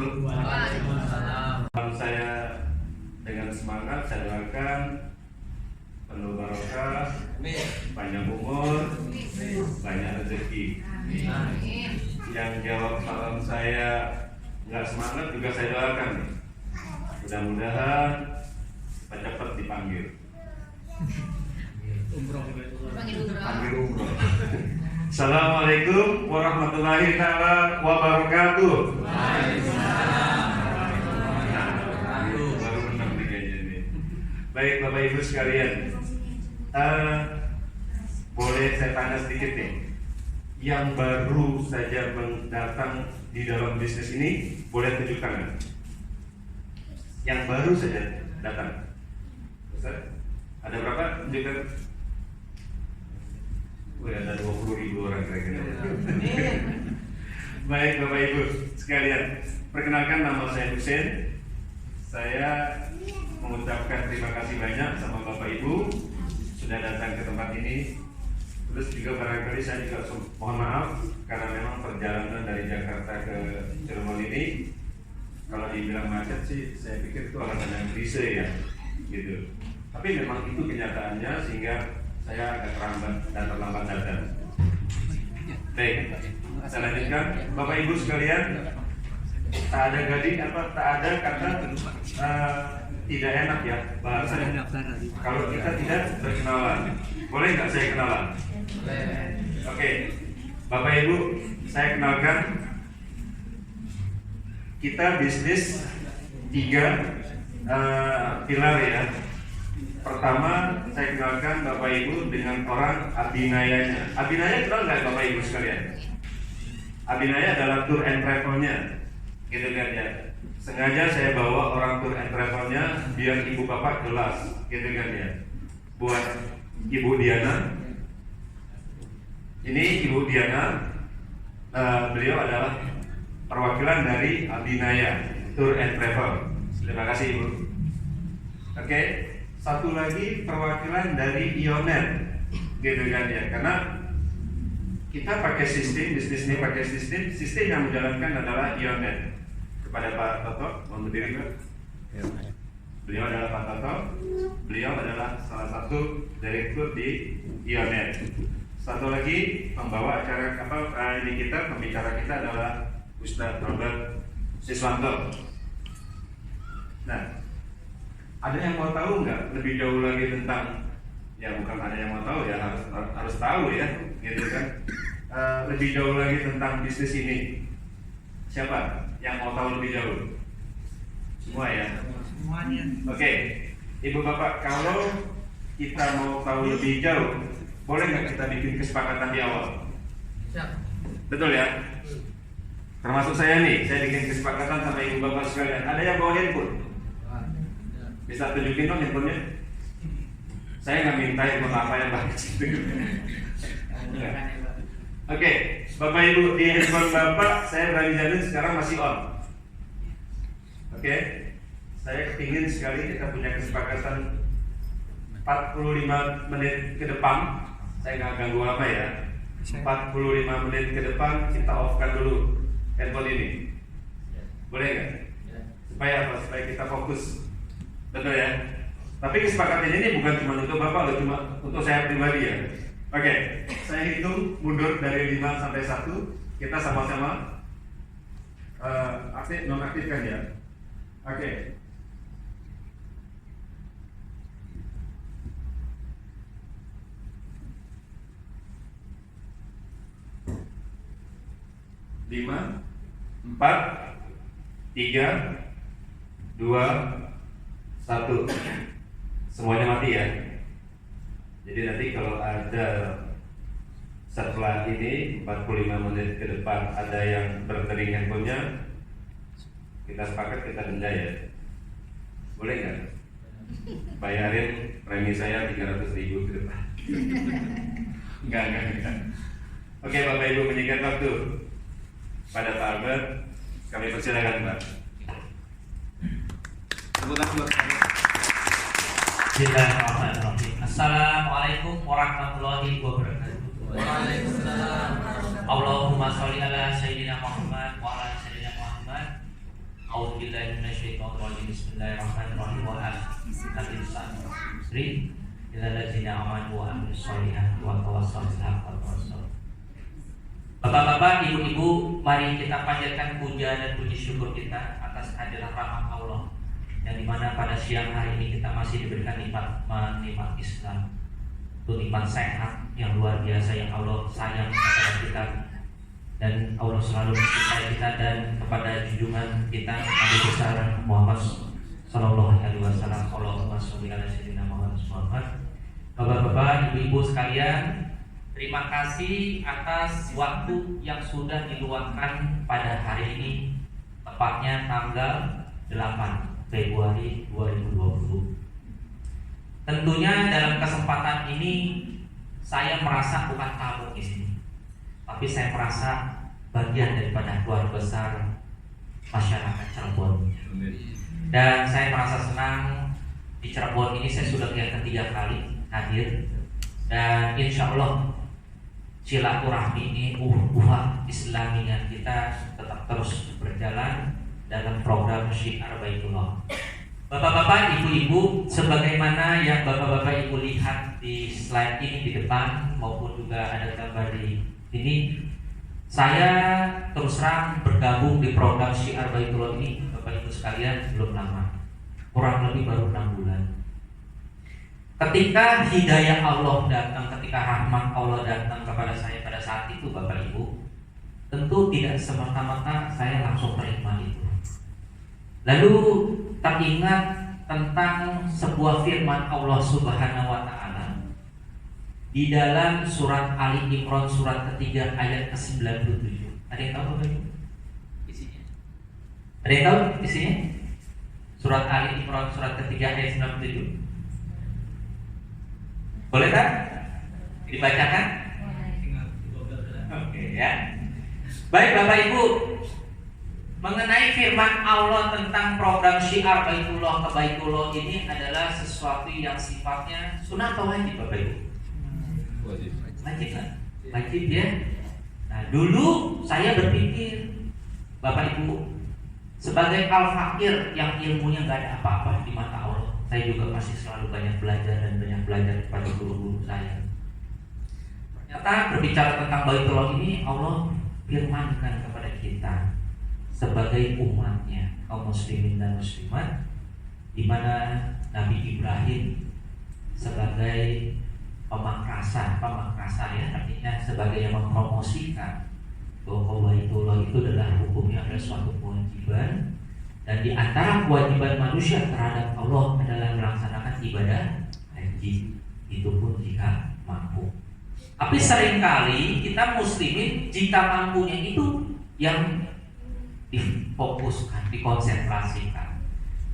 Waalaikumsalam. Saya dengan semangat saya doakan penuh barokah, panjang umur, banyak rezeki. Yang jawab salam saya nggak semangat juga saya doakan. Mudah-mudahan cepat dipanggil. Panggil umroh. Assalamualaikum warahmatullahi taala wabarakatuh. Baik Bapak Ibu sekalian, boleh saya tanya sedikit nih, yang baru saja datang di dalam bisnis ini boleh tunjukkan kan? Yang baru saja datang, Ustaz, ada berapa? Tunjukkan. Ada 20.000 orang kira-kira. Baik Bapak Ibu sekalian, perkenalkan nama saya Husein. Saya mengucapkan terima kasih banyak sama Bapak Ibu sudah datang ke tempat ini. Terus juga barangkali saya juga mohon maaf karena memang perjalanan dari Jakarta ke Cirebon ini kalau dibilang macet sih saya pikir itu alasan yang klise ya gitu. Tapi memang itu kenyataannya sehingga saya agak terlambat datang. Baik, saya lanjutkan. Bapak Ibu sekalian, tak ada kata tidak enak ya bahasanya. Kalau kita tidak berkenalan, boleh nggak saya kenalan? Oke, Bapak Ibu, saya kenalkan. Kita bisnis 3 pilar ya. Pertama, saya kenalkan Bapak Ibu dengan orang Abinayanya. Abinaya kenal nggak Bapak Ibu sekalian? Abinaya adalah tour and travelnya, gitu kan ya. Sengaja saya bawa orang tour and travelnya biar ibu bapak jelas, gitu kan ya. Buat Ibu Diana, ini Ibu Diana, beliau adalah perwakilan dari Abinaya Tour and Travel. Terima kasih Ibu. Oke, satu lagi perwakilan dari Ionet, gitu kan ya. Karena kita pakai sistem, bisnis ini pakai sistem yang menjalankan adalah Ionet. Kepada Pak Toto, mohon berdiri Pak. Beliau adalah Pak Toto, beliau adalah salah satu direktur di Ionet. Satu lagi pembawa acara ini kita, pembicara kita adalah Ustadz Robert Siswanto. Nah, ada yang mau tahu nggak lebih jauh lagi tentang, ya bukan ada yang mau tahu ya, harus tahu ya, gitu kan? Lebih jauh lagi tentang bisnis ini. Siapa yang mau tahu lebih jauh? Semua ya? Semuanya. Oke, Ibu Bapak, kalau kita mau tahu lebih jauh, boleh nggak kita bikin kesepakatan di awal? Siap. Betul ya? Termasuk saya nih, saya bikin kesepakatan sama Ibu Bapak sekalian. Ada yang bawa handphone? Bisa tunjukin dong handphonenya? Saya nggak minta handphone apa yang bagus. Oke, Bapak Ibu, di handphone Bapak saya berani jamin sekarang masih on. Oke, saya kepingin sekali kita punya kesepakatan 45 menit ke depan. Saya nggak ganggu apa ya. 45 menit ke depan kita off-kan dulu handphone ini. Boleh nggak? Supaya apa? Supaya kita fokus. Betul ya? Tapi kesepakatan ini bukan cuma untuk Bapak, loh, cuma untuk saya pribadi ya. Oke, saya hitung mundur dari 5 sampai 1. Kita sama-sama nonaktifkan ya. Oke. 5, 4, 3, 2, 1. Semuanya mati ya. Jadi nanti kalau ada setelah ini 45 menit ke depan ada yang bertering handphonenya, kita sepakat kita denda ya. Boleh nggak? Bayarin premi saya 300.000 ke depan. Enggak. Oke, Bapak Ibu menyingkat waktu. Pada Pak Albert, kami persilakan Pak. Bismillahirrahmanirrahim. Assalamualaikum warahmatullahi wabarakatuh. Waalaikumsalam. Allahumma sholli ala sayyidina Muhammad wa ala sayyidina Muhammad. A'udzubillahi minasyaitonirrajim. Bismillahirrahmanirrahim. Wa akhirul musri ila ladzina amanu wa amilus solihati wa tawassaw bil haqqi wa tawassaw. Bapak-bapak, ibu-ibu, mari kita panjatkan puja dan puji syukur kita atas kehadiran rahmat Allah, yang dimana pada siang hari ini kita masih diberikan nikmat Islam, itu nikmat sehat yang luar biasa yang Allah sayang kepada kita, dan Allah selalu mencintai kita, dan kepada junjungan kita Nabi besar Muhammad Sallallahu Alaihi Wasallam. Allahumma sholli ala sayyidina Muhammad. Bapak-bapak, ibu-ibu sekalian, terima kasih atas waktu yang sudah diluangkan pada hari ini, tepatnya tanggal 8 Februari 2020. Tentunya dalam kesempatan ini saya merasa bukan tamu di sini, tapi saya merasa bagian daripada keluarga besar masyarakat Cirebon. Dan saya merasa senang di Cirebon ini saya sudah yang ketiga kali hadir, dan insya Allah silaturahmi ini Islamiyah kita tetap terus berjalan dalam program Syiar Baitullah. Bapak-bapak, ibu-ibu, sebagaimana yang bapak-bapak ibu lihat di slide ini di depan maupun juga ada gambar di ini, saya terus terang bergabung di program Syiar Baitullah ini, bapak ibu sekalian, belum lama, kurang lebih baru 6 bulan. Ketika hidayah Allah datang, ketika rahmat Allah datang kepada saya pada saat itu, bapak ibu, tentu tidak semata-mata saya langsung terima itu. Lalu teringat tentang sebuah firman Allah Subhanahu wa Ta'ala di dalam surat Ali Imran surat ketiga ayat ke-97. Ada yang tahu Bapak Ibu isinya? Ada yang tahu isinya? Surat Ali Imran surat ketiga ayat 97. Boleh tak dibacakan? Oke ya. Baik Bapak Ibu, mengenai firman Allah tentang program Syiar Baitullah ke Baitullah ini adalah sesuatu yang sifatnya sunnah atau wajib Bapak Ibu? Wajib kan? Wajib ya. Nah dulu saya berpikir, Bapak Ibu, sebagai al-fakir yang ilmunya nggak ada apa-apa di mata Allah, saya juga masih selalu banyak belajar dan banyak belajar kepada guru-guru saya. Ternyata berbicara tentang Baitullah ini, Allah firmankan kepada kita sebagai umatnya, kaum muslimin dan muslimat, di mana Nabi Ibrahim sebagai pemakrasa ya, artinya sebagai yang mempromosikan bahwa Baitullah itu adalah hukumnya adalah suatu kewajiban, dan di antara kewajiban manusia terhadap Allah adalah melaksanakan ibadah haji, itu pun jika mampu. Tapi seringkali kita muslimin jika mampunya itu yang difokuskan, dikonsentrasikan.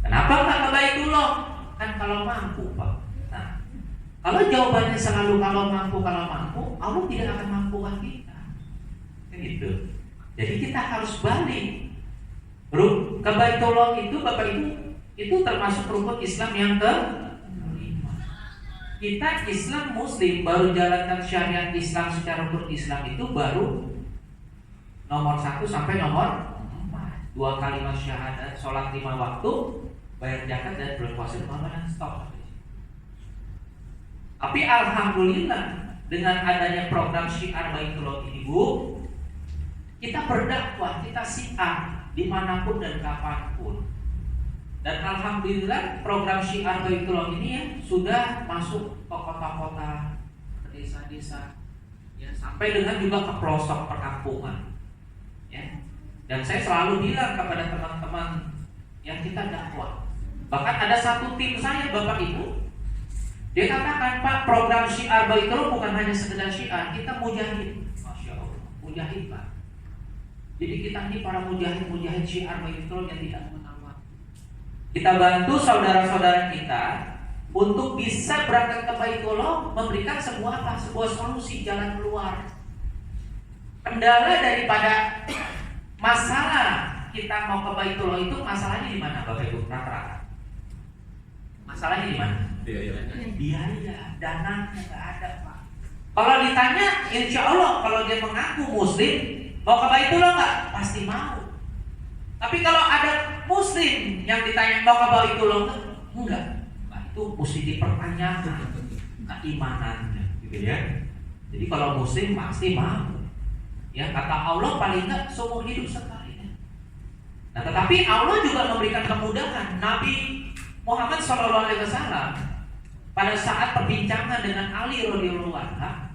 Kenapa nggak ke Baitullah? Kan kalau mampu Pak. Nah, kalau jawabannya selalu kalau mampu, Allah tidak akan mampukan kita. Gitu. Jadi kita harus balik. Ke Baitullah itu Bapak Ibu, itu termasuk rukun Islam yang ke-5. Kita Islam Muslim baru jalankan syariat Islam secara rukun Islam itu baru nomor 1 sampai nomor 2 kalimat syahadat, sholat 5 waktu, bayar zakat dan berpuasa Ramadan, stop. Tapi alhamdulillah dengan adanya program Syiar Baitullah ini Bu, kita berdakwah, kita syiar dimanapun dan kapanpun. Dan alhamdulillah program Syiar Baitullah ini ya, sudah masuk ke kota-kota, ke desa-desa, ya, sampai dengan juga ke pelosok perkampungan. Ya. Dan saya selalu bilang kepada teman-teman yang kita dakwah, bahkan ada satu tim saya Bapak Ibu, dia katakan Pak, program Syiar Baitullah bukan hanya sekedar syiar, kita mujahid. Masya Allah, mujahid Pak. Jadi kita ini para mujahid Syiar Baitullah yang tidak mengenal waktu. Kita bantu saudara-saudara kita untuk bisa berangkat ke Baitullah, memberikan sebuah solusi jalan keluar. Kendala daripada masalah kita mau ke Baitullah itu masalahnya di mana Bapak Ibu? Rata-rata masalahnya di mana? Biaya, dananya nggak ada Pak. Kalau ditanya, insya Allah kalau dia mengaku Muslim mau ke Baitullah nggak? Pasti mau. Tapi kalau ada muslim yang ditanya mau ke Baitullah, enggak. Nah, itu mesti dipertanyakan keimanannya, gitu ya. Jadi kalau muslim pasti mau. Ya, kata Allah paling enggak seumur hidup sekali. Nah, tetapi Allah juga memberikan kemudahan. Nabi Muhammad SAW pada saat perbincangan dengan Ali radhiyallahu anhu,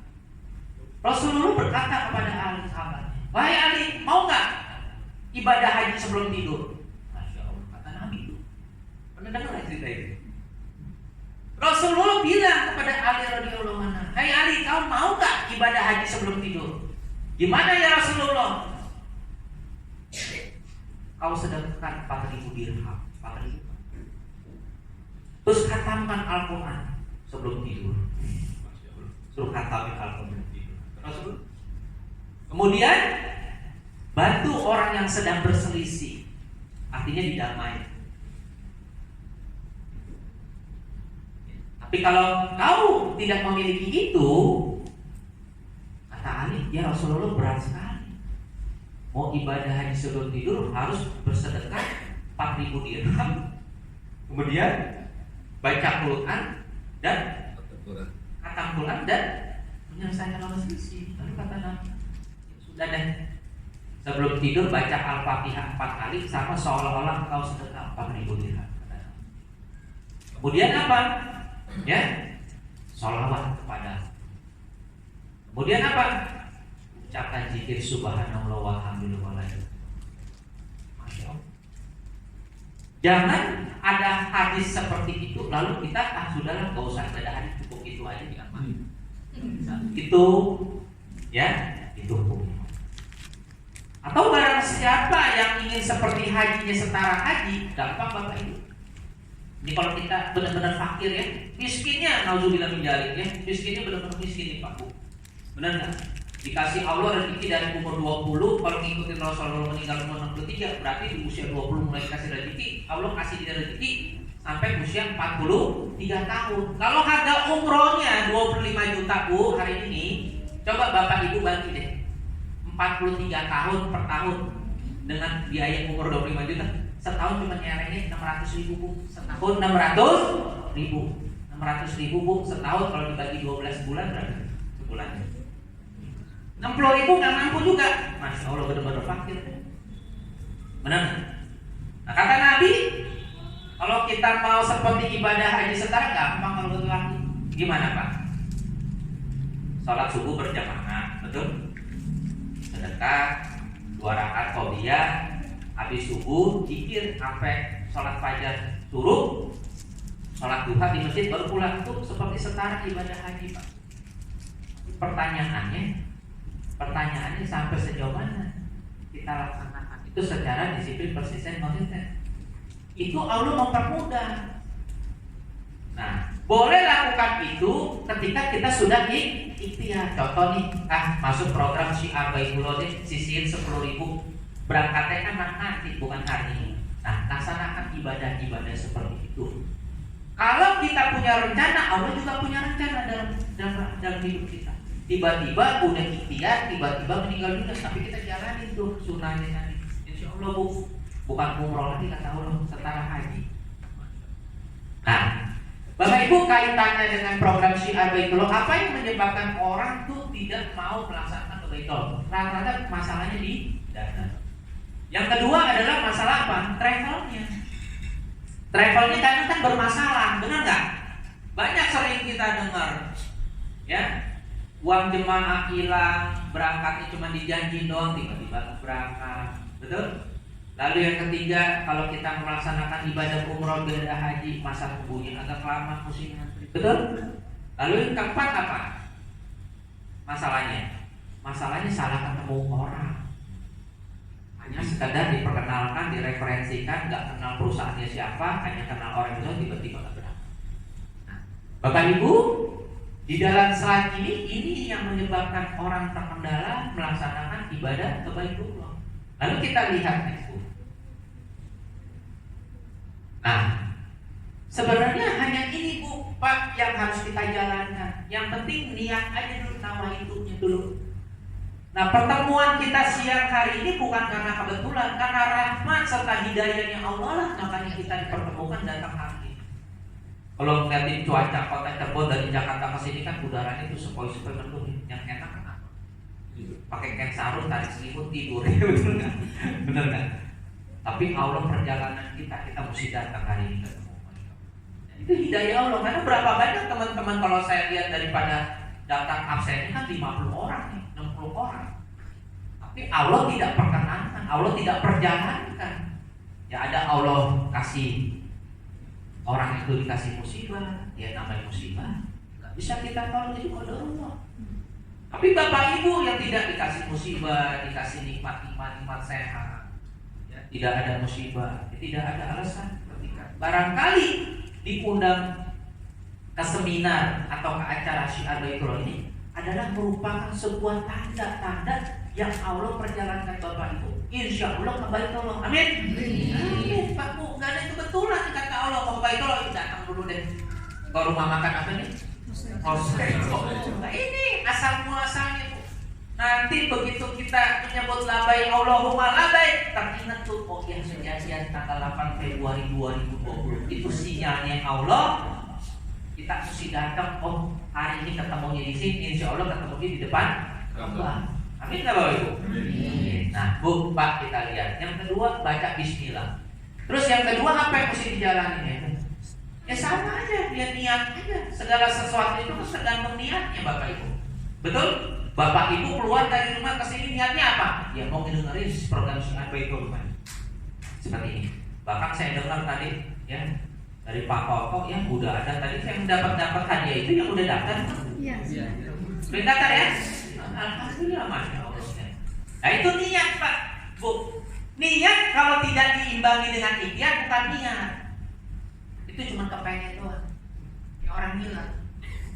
Rasulullah berkata kepada Ali sahabatnya, "Wahai Ali, mau nggak ibadah haji sebelum tidur?" Masya Allah, kata Nabi itu. Pernah dengar cerita itu? Rasulullah bilang kepada Ali radhiyallahu anhu, "Hai Ali, kau mau nggak ibadah haji sebelum tidur?" "Gimana ya Rasulullah?" "Kau sedekahkan 4.000 dirham, 4.000. Terus khatamkan Al-Quran sebelum tidur." Suruh khatamin Al-Quran tidur. Rasul. Kemudian bantu orang yang sedang berselisih, artinya didamai. Tapi kalau kau tidak memiliki itu, kata Ali, ya Rasulullah berat sekali. Mau ibadah haji sebelum tidur harus bersedekah 4.000 dirham. Kemudian baca Quran dan khatam Quran dan menyelesaikan selisih. Lalu kata Nabi, sudah deh, sebelum tidur baca Al-Fatihah 4 kali sama seolah-olah kau sedekah 4.000 dirham. Kemudian apa? Ya, sholawat kepada. Kemudian apa? Ucapkan zikir subhanallah walhamdulillah. Masya Allah. Jangan ada hadis seperti itu lalu kita sudahlah gak usah ada hadis, cukup itu aja diamalkan. Itu ya, itu hukumnya. Atau barang siapa yang ingin seperti hajinya setara haji, gampang Bapak Ibu. Ini kalau kita benar-benar fakir ya, miskinnya nauzubillah min dzalik ya, miskinnya benar-benar miskin nih Pak Bu. Benar nggak? Dikasih Allah rezeki dari umur 20, kalau ngikutin Rasulullah meninggal umur 63, berarti di usia 20 mulai dikasih rezeki, Allah kasih dia rezeki sampai usia 43 tahun. Kalau harga umrohnya 25 juta Bu hari ini, coba Bapak Ibu bagi deh 43 tahun per tahun dengan biaya umur 25 juta, setahun cuma nyerengin 600.000 Bu. Setahun 600.000. 600.000 Bu setahun kalau dibagi 12 bulan berapa? Sebulan 60.000 nggak mampu juga. Masya Allah, benar-benar fakir. Benar? Nah, kata Nabi, kalau kita mau seperti ibadah haji setara gampang kalau betul lagi. Gimana Pak? Sholat subuh berjamaah, betul? Sedekah 2 rakaat qobliyah, habis subuh zikir sampai sholat fajar suruh, sholat duha di masjid baru pulang. Itu seperti setara ibadah haji Pak. Pertanyaannya sampai sejauh mana kita laksanakan itu secara disiplin, persisten, konsisten. Itu Allah mempermudah. Nah, boleh lakukan itu ketika kita sudah ikhtiar. Contoh nih, masuk program Syiar Baitullah sisihin 10.000, berangkatnya kan nanti bukan hari ini. Nah, laksanakan ibadah-ibadah seperti itu. Kalau kita punya rencana, Allah juga punya rencana dalam hidup kita. Tiba-tiba udah ikhtiar, tiba-tiba meninggal dunia, tapi kita jalanin tuh sunnahnya tadi. Insya Allah Bu, bukan umroh lagi kata Allah, setara haji. Nah, Bapak Ibu, kaitannya dengan program Syiar Baitullah, apa yang menyebabkan orang tuh tidak mau melaksanakan ke Baitullah? Rata-rata masalahnya di dana. Yang kedua adalah masalah apa? Travelnya. Travelnya kan bermasalah, benar nggak? Banyak sering kita dengar, ya, uang jemaah hilang, berangkatnya cuma dijanji doang, tiba-tiba berangkat, betul? Lalu yang ketiga, kalau kita melaksanakan ibadah umroh dan haji, masa tunggunya agak lama, musim antri, betul? Lalu yang keempat apa? Masalahnya salah ketemu orang. Hanya sekadar diperkenalkan, direferensikan, nggak kenal perusahaannya siapa, hanya kenal orang itu, tiba-tiba nggak berangkat. Nah, Bapak Ibu, di dalam saat ini yang menyebabkan orang terkendala melaksanakan ibadah ke Baitullah. Lalu kita lihat itu. Nah, sebenarnya hanya ini Bu Pak yang harus kita jalankan. Yang penting niat aja dulu, nawaitunya dulu. Nah, pertemuan kita siang hari ini bukan karena kebetulan, karena rahmat serta hidayahnya Allah lah makanya kita dipertemukan datang hari ini. Kalau ngeliatin cuaca kota Cirebon dari Jakarta ke sini kan udaranya itu sepoi-sepoi mendung, yang enak kan apa? Pakai kain sarung, tarik selimut, tidur, bener nggak? Bener nggak? Tapi Allah perjalanan kita mesti datang hari ini ketemu. Itu hidayah Allah. Karena berapa banyak teman-teman kalau saya lihat daripada daftar absennya kan 50 orang nih, 60 orang. Tapi Allah tidak perkenankan, Allah tidak perjalankan. Ya ada Allah kasih orang itu dikasih musibah, ya namanya musibah. Gak bisa kita tahu itu qadarullah. Tapi Bapak Ibu yang tidak dikasih musibah, dikasih nikmat sehat, ya, tidak ada musibah, ya, tidak ada alasan. Ketika barangkali diundang ke seminar atau ke acara Syiar Baitullah ini adalah merupakan sebuah tanda-tanda yang Allah perjalankan Bapak Ibu. Insya Allah ke Baitullah. Amin. Amin. Pak Bu, nggak ada kebetulan kata Allah ke Baitullah. Datang dulu deh ke rumah makan apa nih? Nah, ini asal muasalnya Bu. Nanti begitu kita menyebut labai Allahumma labai, teringat tuh oh yang kejadian tanggal 8 Februari 2020 itu sinyalnya Allah. Kita mesti datang, oh hari ini ketemunya di sini, insya Allah ketemunya di depan Allah. Amin nggak Bapak Ibu? Nah Bu, Pak kita lihat. Yang kedua baca Bismillah. Terus yang kedua apa yang mesti dijalani ya? Ya sama aja, dia niat aja. Segala sesuatu itu tergantung niatnya Bapak Ibu. Betul? Bapak Ibu keluar dari rumah ke sini niatnya apa? Ya mau ngedengerin program Syiar Baitullah. Seperti ini. Bahkan saya dengar tadi ya dari Pak Koko yang udah ada tadi saya dapat hadiah itu yang udah daftar. Iya. Udah daftar ya? Alhamdulillah masya Allah. Nah itu niat Pak, Bu. Niat kalau tidak diimbangi dengan ikhtiar bukan niat. Itu cuma kepengen doang. Ya orang gila.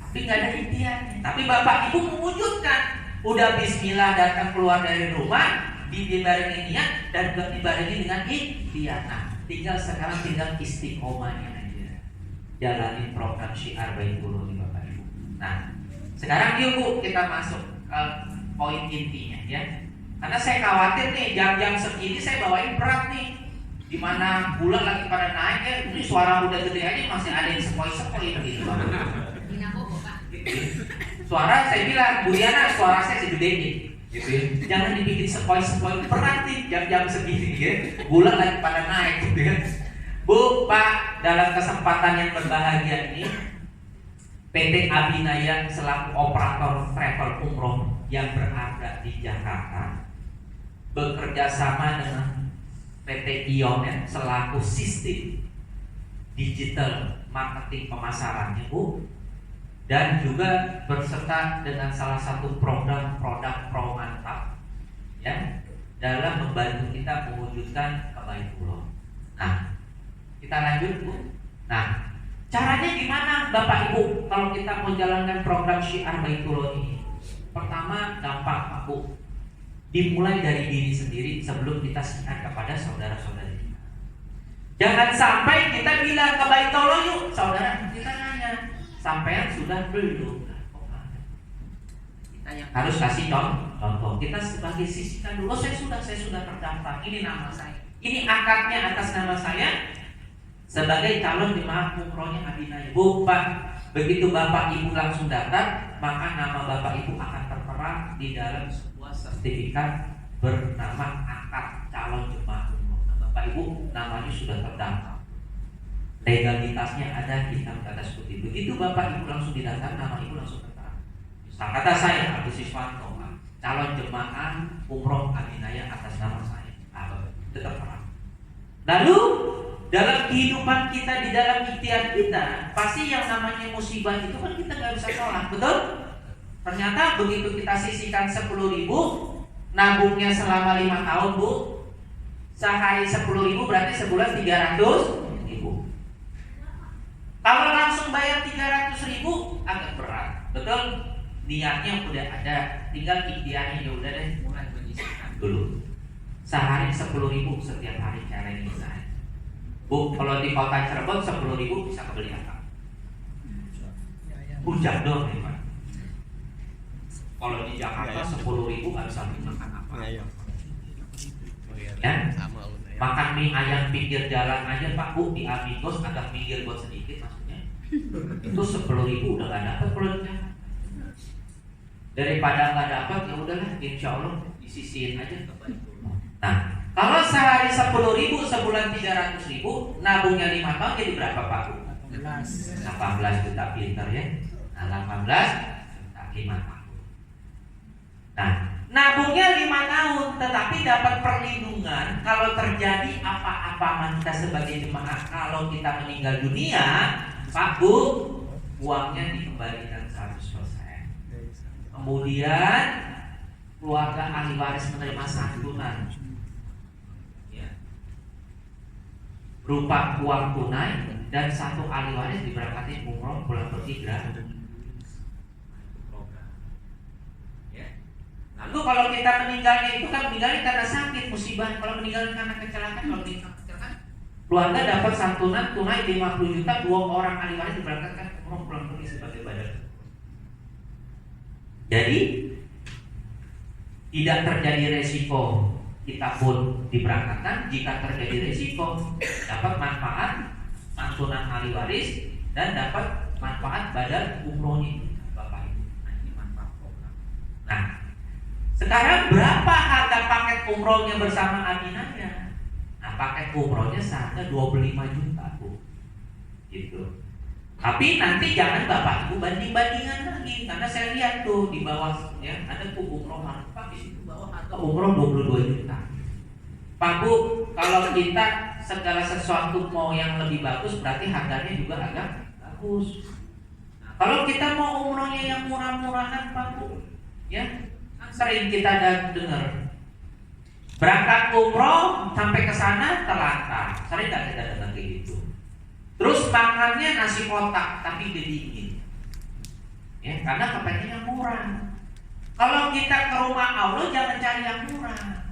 Tapi nggak ada ikhtiarnya. Tapi Bapak Ibu mewujudkan. Udah Bismillah datang keluar dari rumah, dibarengi niat dan dibarengi dengan ikhtiar. Nah, sekarang tinggal istiqomahnya aja. Jalani program Syiar Baitullah nih Bapak Ibu. Nah, sekarang yuk Bu kita masuk ke poin intinya ya. Karena saya khawatir nih jam-jam segini saya bawain berat nih. Dimana bulan lagi pada naik ya, ini suara udah gede aja masih ada yang sepoi-sepoi begitu Bapak. Suara saya bilang, Bu Diana suara saya segede ini. Gitu ya. Jangan dibikin sepoi-sepoi berat nih jam-jam segini ya. Bulan lagi pada naik gitu ya. Bu, Pak, dalam kesempatan yang berbahagia ini PT Abinaya selaku operator travel umroh yang berada di Jakarta bekerja sama dengan PT Ionet selaku sistem digital marketing pemasarannya Bu, dan juga berserta dengan salah satu program produk Pro Mantap ya dalam membantu kita mewujudkan Baitullah. Nah, kita lanjut Bu. Nah, caranya gimana Bapak Ibu kalau kita mau jalankan program Syiar Baitullah ini? Pertama gampang Pak Bu. Dimulai dari diri sendiri sebelum kita syiar kepada saudara-saudari kita. Jangan sampai kita bilang ke Baitullah yuk, saudara kita nanya, sampean sudah belum? Kita yang harus kasih contoh. Kita sebagai sisihkan dulu, saya sudah terdaftar. Ini nama saya. Ini akadnya atas nama saya sebagai calon jemaah umrohnya Abinaya. Bu, Pak, begitu Bapak Ibu langsung daftar, maka nama Bapak Ibu akan tertera di dalam sebuah sertifikat bernama akad calon jemaah umroh. Nah, Bapak Ibu namanya sudah terdaftar. Legalitasnya ada hitam di atas putih. Begitu Bapak Ibu langsung didaftar, nama Ibu langsung tertera. Misal kata saya, Agus Siswanto, calon jemaah umroh Abinaya atas nama saya. Itu tertera. Lalu dalam kehidupan kita, di dalam ikhtiar kita, pasti yang namanya musibah itu kan kita nggak bisa tolak, betul? Ternyata begitu kita sisihkan 10.000, nabungnya selama 5 tahun Bu, sehari 10.000 berarti sebulan 300.000. Kalau langsung bayar 300.000 agak berat, betul? Niatnya udah ada, tinggal ikhtiarnya ya udah deh mulai menyisihkan dulu. Sehari 10.000 setiap hari challenge saya. Bu, kalau di kota Cirebon 10.000 bisa kebeli apa? Hujan dong ya Pak. Kalau di Jakarta 10.000 nggak bisa makan apa. Iya. Ya, makan mie ayam pinggir jalan aja Pak Bu di Amigos agak minggir buat sedikit maksudnya. Itu 10.000 udah nggak dapat kalau di Jakarta. Daripada nggak dapat ya udahlah, insya Allah disisihin aja ke Baitul. Nah, kalau sehari 10.000, sebulan 300.000, nabungnya 5 tahun jadi berapa Pak Bu? 18 juta pinter ya. Nah, 18 juta 5 tahun. Nah, nabungnya 5 tahun, tetapi dapat perlindungan kalau terjadi apa-apa kita sebagai jemaah. Kalau kita meninggal dunia, Pak Bu, uangnya dikembalikan 100%. Kemudian keluarga ahli waris menerima santunan ya, berupa uang tunai dan satu ahli waris diberangkatin umroh pulang pergi gratis. Ya. Lalu kalau kita meninggalnya itu kan meninggalnya karena sakit musibah, kalau meninggalnya karena kecelakaan, kalau meninggal kecelakaan, keluarga dapat santunan tunai 50 juta, 2 orang ahli waris diberangkatkan umroh pulang pergi sebagai badan. Jadi tidak terjadi resiko kita pun diberangkatkan. Jika terjadi resiko dapat manfaat santunan ahli waris dan dapat manfaat badan umrohnya Bapak Ibu. Nah, ini manfaat program. Nah, sekarang berapa harga paket umrohnya bersama Aminahnya? Nah, paket umrohnya seharga 25 juta Bu. Gitu. Tapi nanti jangan Bapak Ibu banding-bandingan lagi, karena saya lihat tuh di bawah ya ada tuh umroh Pak, di situ bawah harga umroh 22 juta. Pak Bu, kalau kita segala sesuatu mau yang lebih bagus berarti harganya juga agak bagus. Nah, kalau kita mau umrohnya yang murah-murahan Pak Bu, ya kan sering kita dengar berangkat umroh sampai ke sana terlantar, sering tidak kita dengar kayak gitu. Terus makannya nasi kotak tapi dingin, ya karena kepengen yang murah. Kalau kita ke rumah Allah jangan cari yang murah.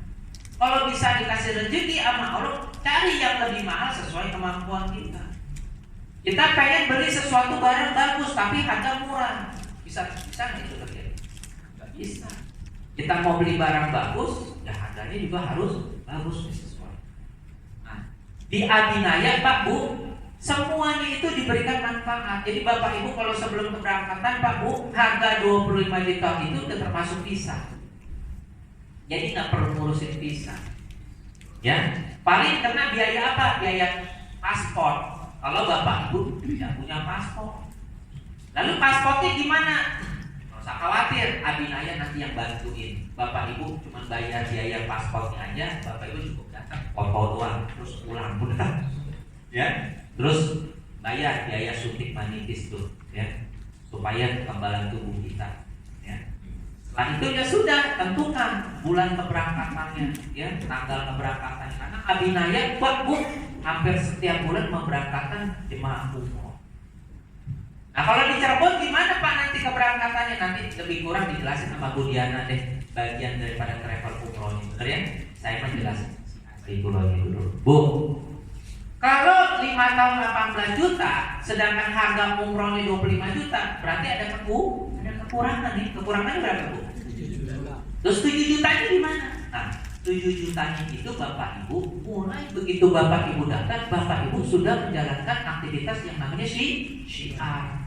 Kalau bisa dikasih rezeki sama Allah, cari yang lebih mahal sesuai kemampuan kita. Kita pengen beli sesuatu barang bagus tapi harga murah, bisa nggak itu terjadi? Nggak bisa. Kita mau beli barang bagus, ya harganya juga harus bagus sesuai. Nah, di Adinaya Pak Bu, semuanya itu diberikan manfaat. Jadi Bapak Ibu kalau sebelum keberangkatan Pak Bu, harga 25 juta itu udah termasuk visa. Jadi nggak perlu ngurusin visa. Ya, paling kena biaya apa? Biaya paspor. Kalau Bapak Ibu tidak punya paspor. Lalu paspornya gimana? Nggak usah khawatir, Abinaya nanti yang bantuin. Bapak Ibu cuma bayar biaya paspornya aja. Bapak Ibu cukup datang foto doang, terus pulang udah. Ya. Terus bayar biaya suntik manitis tuh, ya, supaya kekebalan tubuh kita. Ya. Setelah itu ya sudah tentukan bulan keberangkatannya, ya, tanggal keberangkatan. Karena Abinaya Pak Bu hampir setiap bulan memberangkatkan jemaah umroh. Nah kalau di Cirebon gimana Pak nanti keberangkatannya? Nanti lebih kurang dijelasin sama Bu Diana deh, bagian daripada travel umrohnya, bener ya? Saya mah jelasin Ibu dulu. Bu, kalau 5 tahun 18 juta, sedangkan harga umrohnya 25 juta, berarti ada kekurangan nih. Kekurangannya berapa Bu? 7 juta. Terus 7 jutanya gimana? Nah, 7 jutanya itu Bapak Ibu mulai begitu Bapak Ibu datang, Bapak Ibu sudah menjalankan aktivitas yang namanya syiar.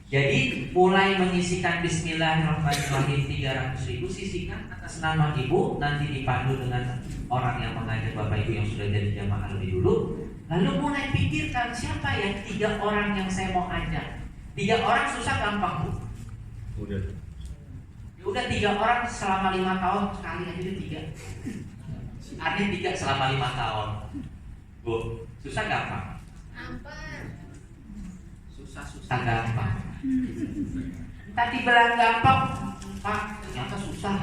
Jadi mulai menyisikan Bismillahirrahmanirrahim 300.000 sisihkan atas nama Ibu, nanti dipandu dengan orang yang mengajar Bapak Ibu yang sudah jadi jamaah lebih dulu. Lalu mulai pikirkan siapa ya 3 orang yang saya mau ajak. 3 orang susah gampang Bu. Udah 3 orang selama 5 tahun sekali aja deh 3. Artinya 3 selama 5 tahun. Bu, susah gampang? Susah gampang. Tadi bilang gampang, Pak, ternyata susah.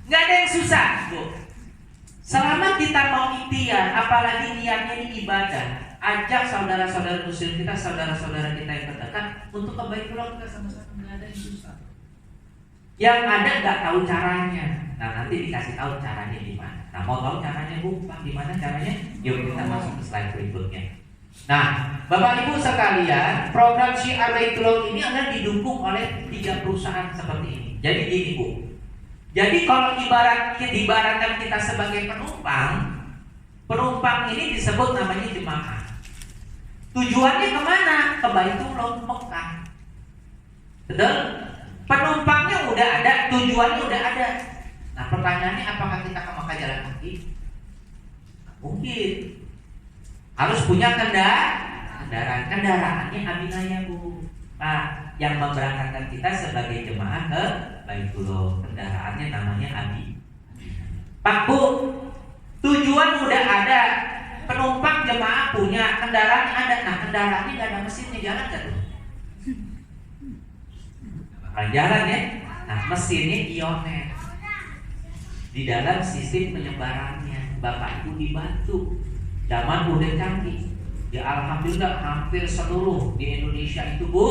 Nggak ada yang susah, Bu. Selama kita mau ikhtiar, apalagi niatnya ini ibadah, ajak saudara-saudara muslim kita, saudara-saudara kita yang terdekat untuk kebaikan kita sama-sama. Nggak ada yang susah. Yang ada nggak tahu caranya. Nah nanti dikasih tahu caranya gimana. Nah mau tahu caranya Bu, Pak, gimana caranya? Yuk kita masuk ke slide berikutnya. Nah, Bapak Ibu sekalian, program Syiar Baitullah ini adalah didukung oleh 3 perusahaan seperti ini. Jadi gini Bu. Jadi kalau diibaratkan kita sebagai penumpang ini disebut namanya jemaah. Tujuannya kemana? Ke Baitullah, Mekah. Betul? Penumpangnya udah ada, tujuannya udah ada. Nah pertanyaannya, apakah kita ke Mekah jalan kaki? Mungkin. Harus punya kendaraan. Kendaraannya Aminaya Bu. Nah, yang memberangkatkan kita sebagai jemaah ke Baitullah, kendaraannya namanya Abi. Pak Bu, tujuan udah ada, penumpang jemaah punya, kendaraannya ada. Nah kendaraannya nggak ada mesinnya, jalan nggak tuh? Jalan ya. Nah mesinnya Ionet. Di dalam sistem penyebarannya Bapak Ibu dibantu. Zaman udah canggih. Ya alhamdulillah hampir seluruh di Indonesia itu Bu,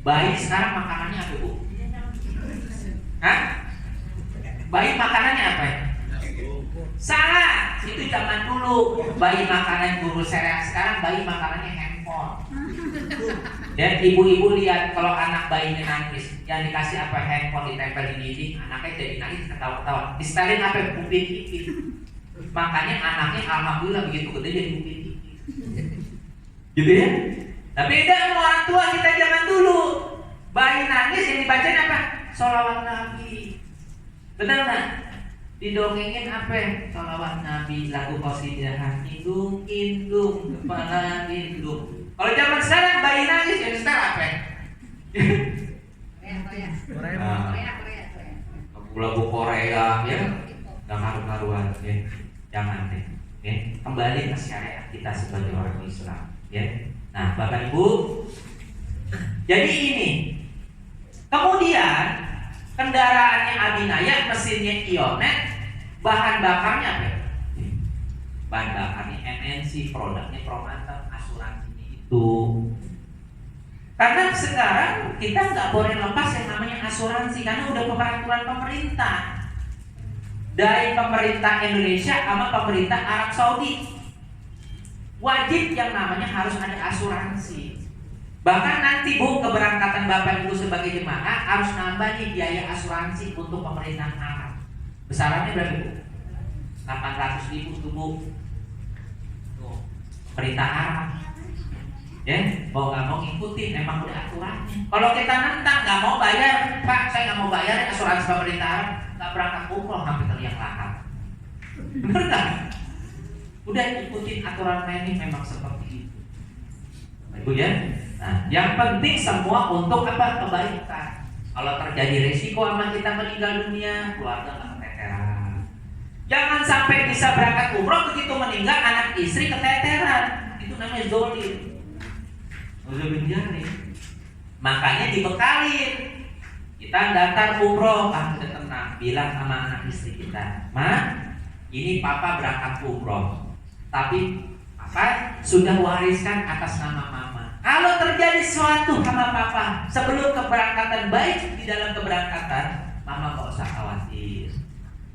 bayi sekarang makanannya apa Bu? Hah? Bayi makanannya apa? Salah, itu zaman dulu. Bayi makanan guru sereal, sekarang bayi makanannya handphone. Dan ibu-ibu lihat kalau anak bayinya nangis, yang dikasih apa? Handphone, ditempel di dinding, anaknya jadi nangis ketawa-ketawa. Distalin apa? Upin Ipin. Makanya anaknya alhamdulillah begitu gede jadi Upin Ipin. Gitu ya? Tapi beda sama orang tua kita zaman dulu. Bayi nangis yang dibacain apa? Sholawat Nabi. Betul nggak? Didongengin apa? Sholawat Nabi, lagu qasidah, indung, kepala indung. Kalau zaman sekarang bayi nangis yang sekarang apa? Korea. Lagu Korea ya, nggak karu-karuan ya. Jangan deh. Ya. Kembali ke syariat kita sebagai orang Islam. Ya. Nah, Bapak Ibu, jadi ini. Kemudian kendaraannya Aminaya, mesinnya Ionet, bahan bakarnya apa? Bahan bakarnya MNC, produknya Promater, asuransinya itu. Karena sekarang kita nggak boleh lepas yang namanya asuransi karena udah peraturan pemerintah dari pemerintah Indonesia sama pemerintah Arab Saudi. Wajib yang namanya harus ada asuransi. Bahkan nanti Bu, keberangkatan Bapak Ibu sebagai jemaah harus nambah nih biaya asuransi untuk pemerintah Arab. Besarannya berapa Bu? 800.000 tuh Bu. Tuh, pemerintah Arab. Ya, mau nggak mau ngikutin, emang udah aturannya. Kalau kita nentang nggak mau bayar, Pak, saya nggak mau bayar asuransi pemerintah Arab, nggak berangkat umroh sampai teriak lahar. Bener nggak? Udah ikutin aturan main ini memang seperti itu. Ibu ya. Nah, yang penting semua untuk apa? Kebaikan. Kalau terjadi resiko sama kita meninggal dunia, keluarga nggak keteteran. Jangan sampai bisa berangkat umroh begitu meninggal anak istri keteteran. Itu namanya zolim. Zolim jari. Makanya dibekalin. Kita daftar umroh, udah tenang. Bilang sama anak istri kita, Ma, ini papa berangkat umroh. Tapi apa sudah wariskan atas nama mama. Kalau terjadi sesuatu sama papa sebelum keberangkatan, baik di dalam keberangkatan, mama gak usah khawatir.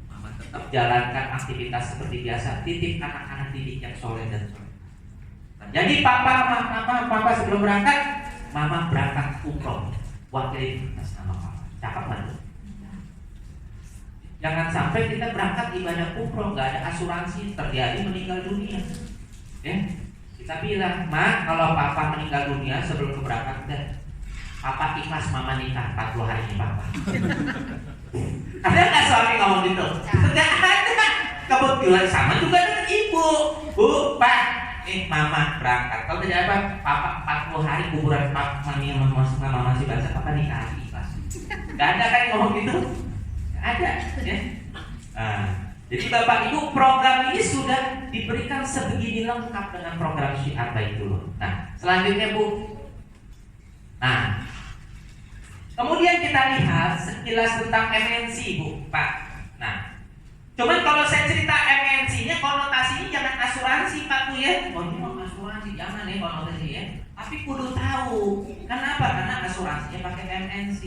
Mama tetap jalankan aktivitas seperti biasa. Titip anak-anak didik yang soleh dan soleh. Jadi papa sebelum berangkat, mama berangkat umroh. Wakilin atas nama papa. Cakep banget. Jangan sampai kita berangkat ibadah umroh nggak ada asuransi, terjadi meninggal dunia. Ya, kita bilang, Ma, kalau papa meninggal dunia sebelum keberangkatan, papa ikhlas mama nikah 40 hari ini papa. Ada nggak suami ngomong gitu? Tidak ada. Kebetulan sama juga dengan ibu. Bu, Pak, nih mama berangkat. Kalau tidak apa, papa 40 hari kuburan mama masih basah, papa nikah ikhlas. Gak ada kan ngomong gitu? Ada ya. Jadi Bapak Ibu, program ini sudah diberikan sebegini lengkap dengan program Syiar Baitullah. Nah, selanjutnya Bu. Nah, kemudian kita lihat sekilas tentang MNC Bu, Pak. Nah, cuman kalau saya cerita MNC-nya konotasinya jangan asuransi Pak Bu ya. Oh ini mau asuransi, jangan ya konotasi ya. Tapi kudu tahu. Kenapa? Karena asuransinya pakai MNC.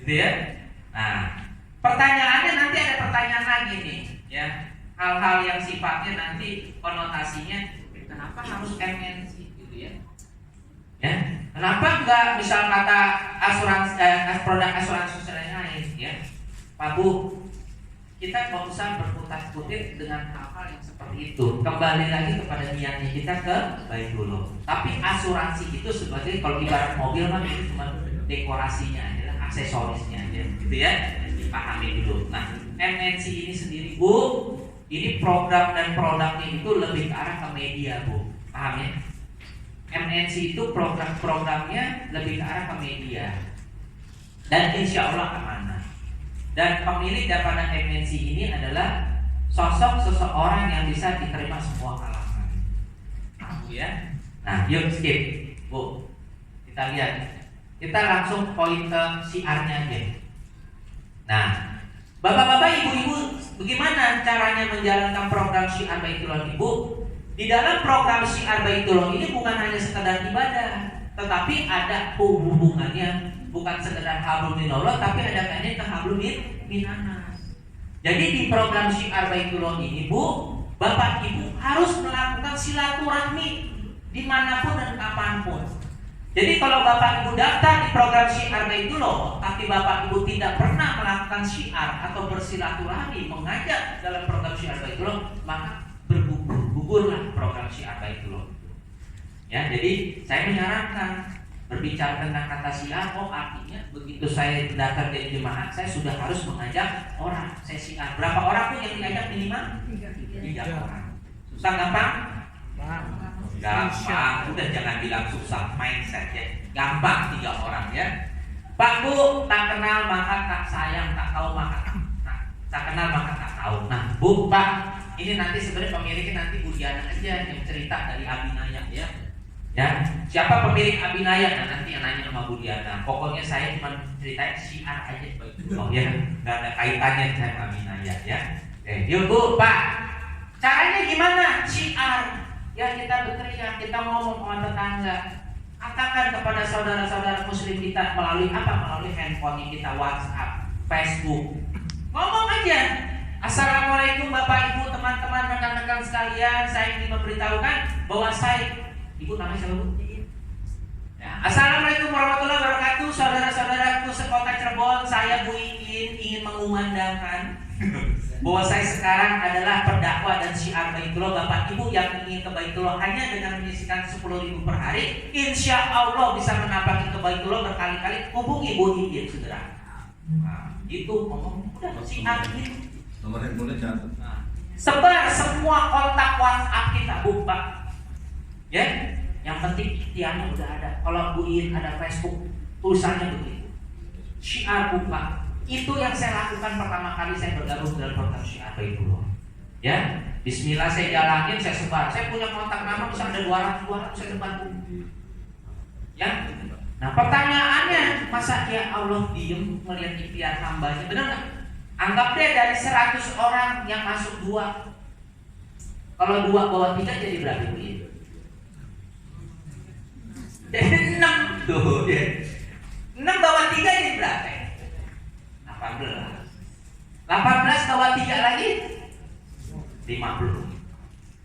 Gitu ya. Nah, pertanyaannya nanti ada pertanyaan lagi nih, ya. Hal-hal yang sifatnya nanti konotasinya, kenapa Kenapa harus MNC gitu ya? Ya, kenapa enggak misal kata produk asuransi lain ya? Pak Bu, kita nggak usah berkutat-kutit dengan hal-hal yang seperti itu. Kembali lagi kepada niatnya kita ke Baitullah. Tapi asuransi itu sebagai kalau ibarat mobil mah itu cuma dekorasinya aja, aksesorisnya aja, gitu ya. Dipahami dulu. Nah, MNC ini sendiri Bu, ini program dan produknya itu lebih ke arah ke media Bu, paham ya? MNC itu program-programnya lebih ke arah ke media dan insya Allah amanah. Dan pemilik daripada MNC ini adalah sosok seseorang yang bisa diterima semua kalangan, ya. Nah, yuk skip Bu, kita lihat, kita langsung poin ke siarnya aja. Nah, bapak-bapak, ibu-ibu, bagaimana caranya menjalankan program Syiar Baitullah Ibu? Di dalam program Syiar Baitullah ini bukan hanya sekedar ibadah, tetapi ada hubungannya, bukan sekedar hablum minallah, tapi ada kaitannya ke hablum minanas. Jadi di program Syiar Baitullah ini Bu, bapak ibu harus melakukan silaturahmi dimanapun dan kapanpun. Jadi kalau bapak ibu daftar di program Syiar Baitullah, tapi bapak ibu tidak pernah melakukan syiar atau bersilaturahmi mengajak dalam program Syiar Baitullah, maka gugurlah program Syiar Baitullah. Ya, jadi saya menyarankan berbicara tentang kata syiar, artinya begitu saya daftar di jemaat, saya sudah harus mengajak orang. Saya syiar. Berapa orang pun yang diajak minimal? 3 orang. Susah gampang? Gampang, udah jangan bilang susah, mindset ya. Gampang 3 orang ya. Pak Bu, tak kenal maka tak sayang, tak tahu maka tak kenal maka tak tahu. Nah Bu, Pak, ini nanti sebenarnya pemiliknya nanti Bu Diana aja yang cerita dari Abinaya ya. Ya, siapa pemilik Abinaya? Nah, nanti yang nanya sama Bu Diana. Pokoknya saya cuma ceritain syiar aja Baitullah ya, nggak ada kaitannya dengan Abinaya ya. Yuk Bu, Pak, caranya gimana syiar? Ya kita berteriak, kita ngomong sama tetangga, katakan kepada saudara-saudara muslim kita melalui apa? Melalui handphone kita, WhatsApp, Facebook. Ngomong aja. Assalamualaikum Bapak Ibu, teman-teman, rekan-rekan sekalian, saya ingin memberitahukan bahwa saya, Ibu namanya siapa Bu? Ya. Assalamualaikum warahmatullahi wabarakatuh, saudara-saudaraku sekota Cirebon, saya Bu ingin mengumandangkan bahwa saya sekarang adalah pendakwa dan syiar Baitullah. Bapak Ibu yang ingin ke Baitullah hanya dengan menyisikan 10.000 per hari, insya Allah bisa menapaki ke Baitullah berkali-kali. Hubungi Bu Iin segera. Nah, itu ngomong udah syiar gitu. Nomor handphone catat. Nah, sebar semua kontak WhatsApp kita Bu Pak. Ya, yang penting ikhtiarnya udah ada. Kalau Bu Iin ada Facebook, tulisannya begitu. Syiar Bu Pak. Itu yang saya lakukan pertama kali saya bergabung dalam program Syiar Baitullah. Ya, bismillah saya jalanin, saya sebar. Saya punya kontak nama bisa ada 200 saya sebar. Ya. Nah, pertanyaannya, masa ya Allah diem melihat ikhtiar hambanya? Benar nggak? Anggap deh dari 100 orang yang masuk 2. Kalau 2 bawah 3 jadi berapa Bu? Jadi 6 tuh ya. 6 bawah 3 jadi berapa? 18 bawah 3 lagi 50.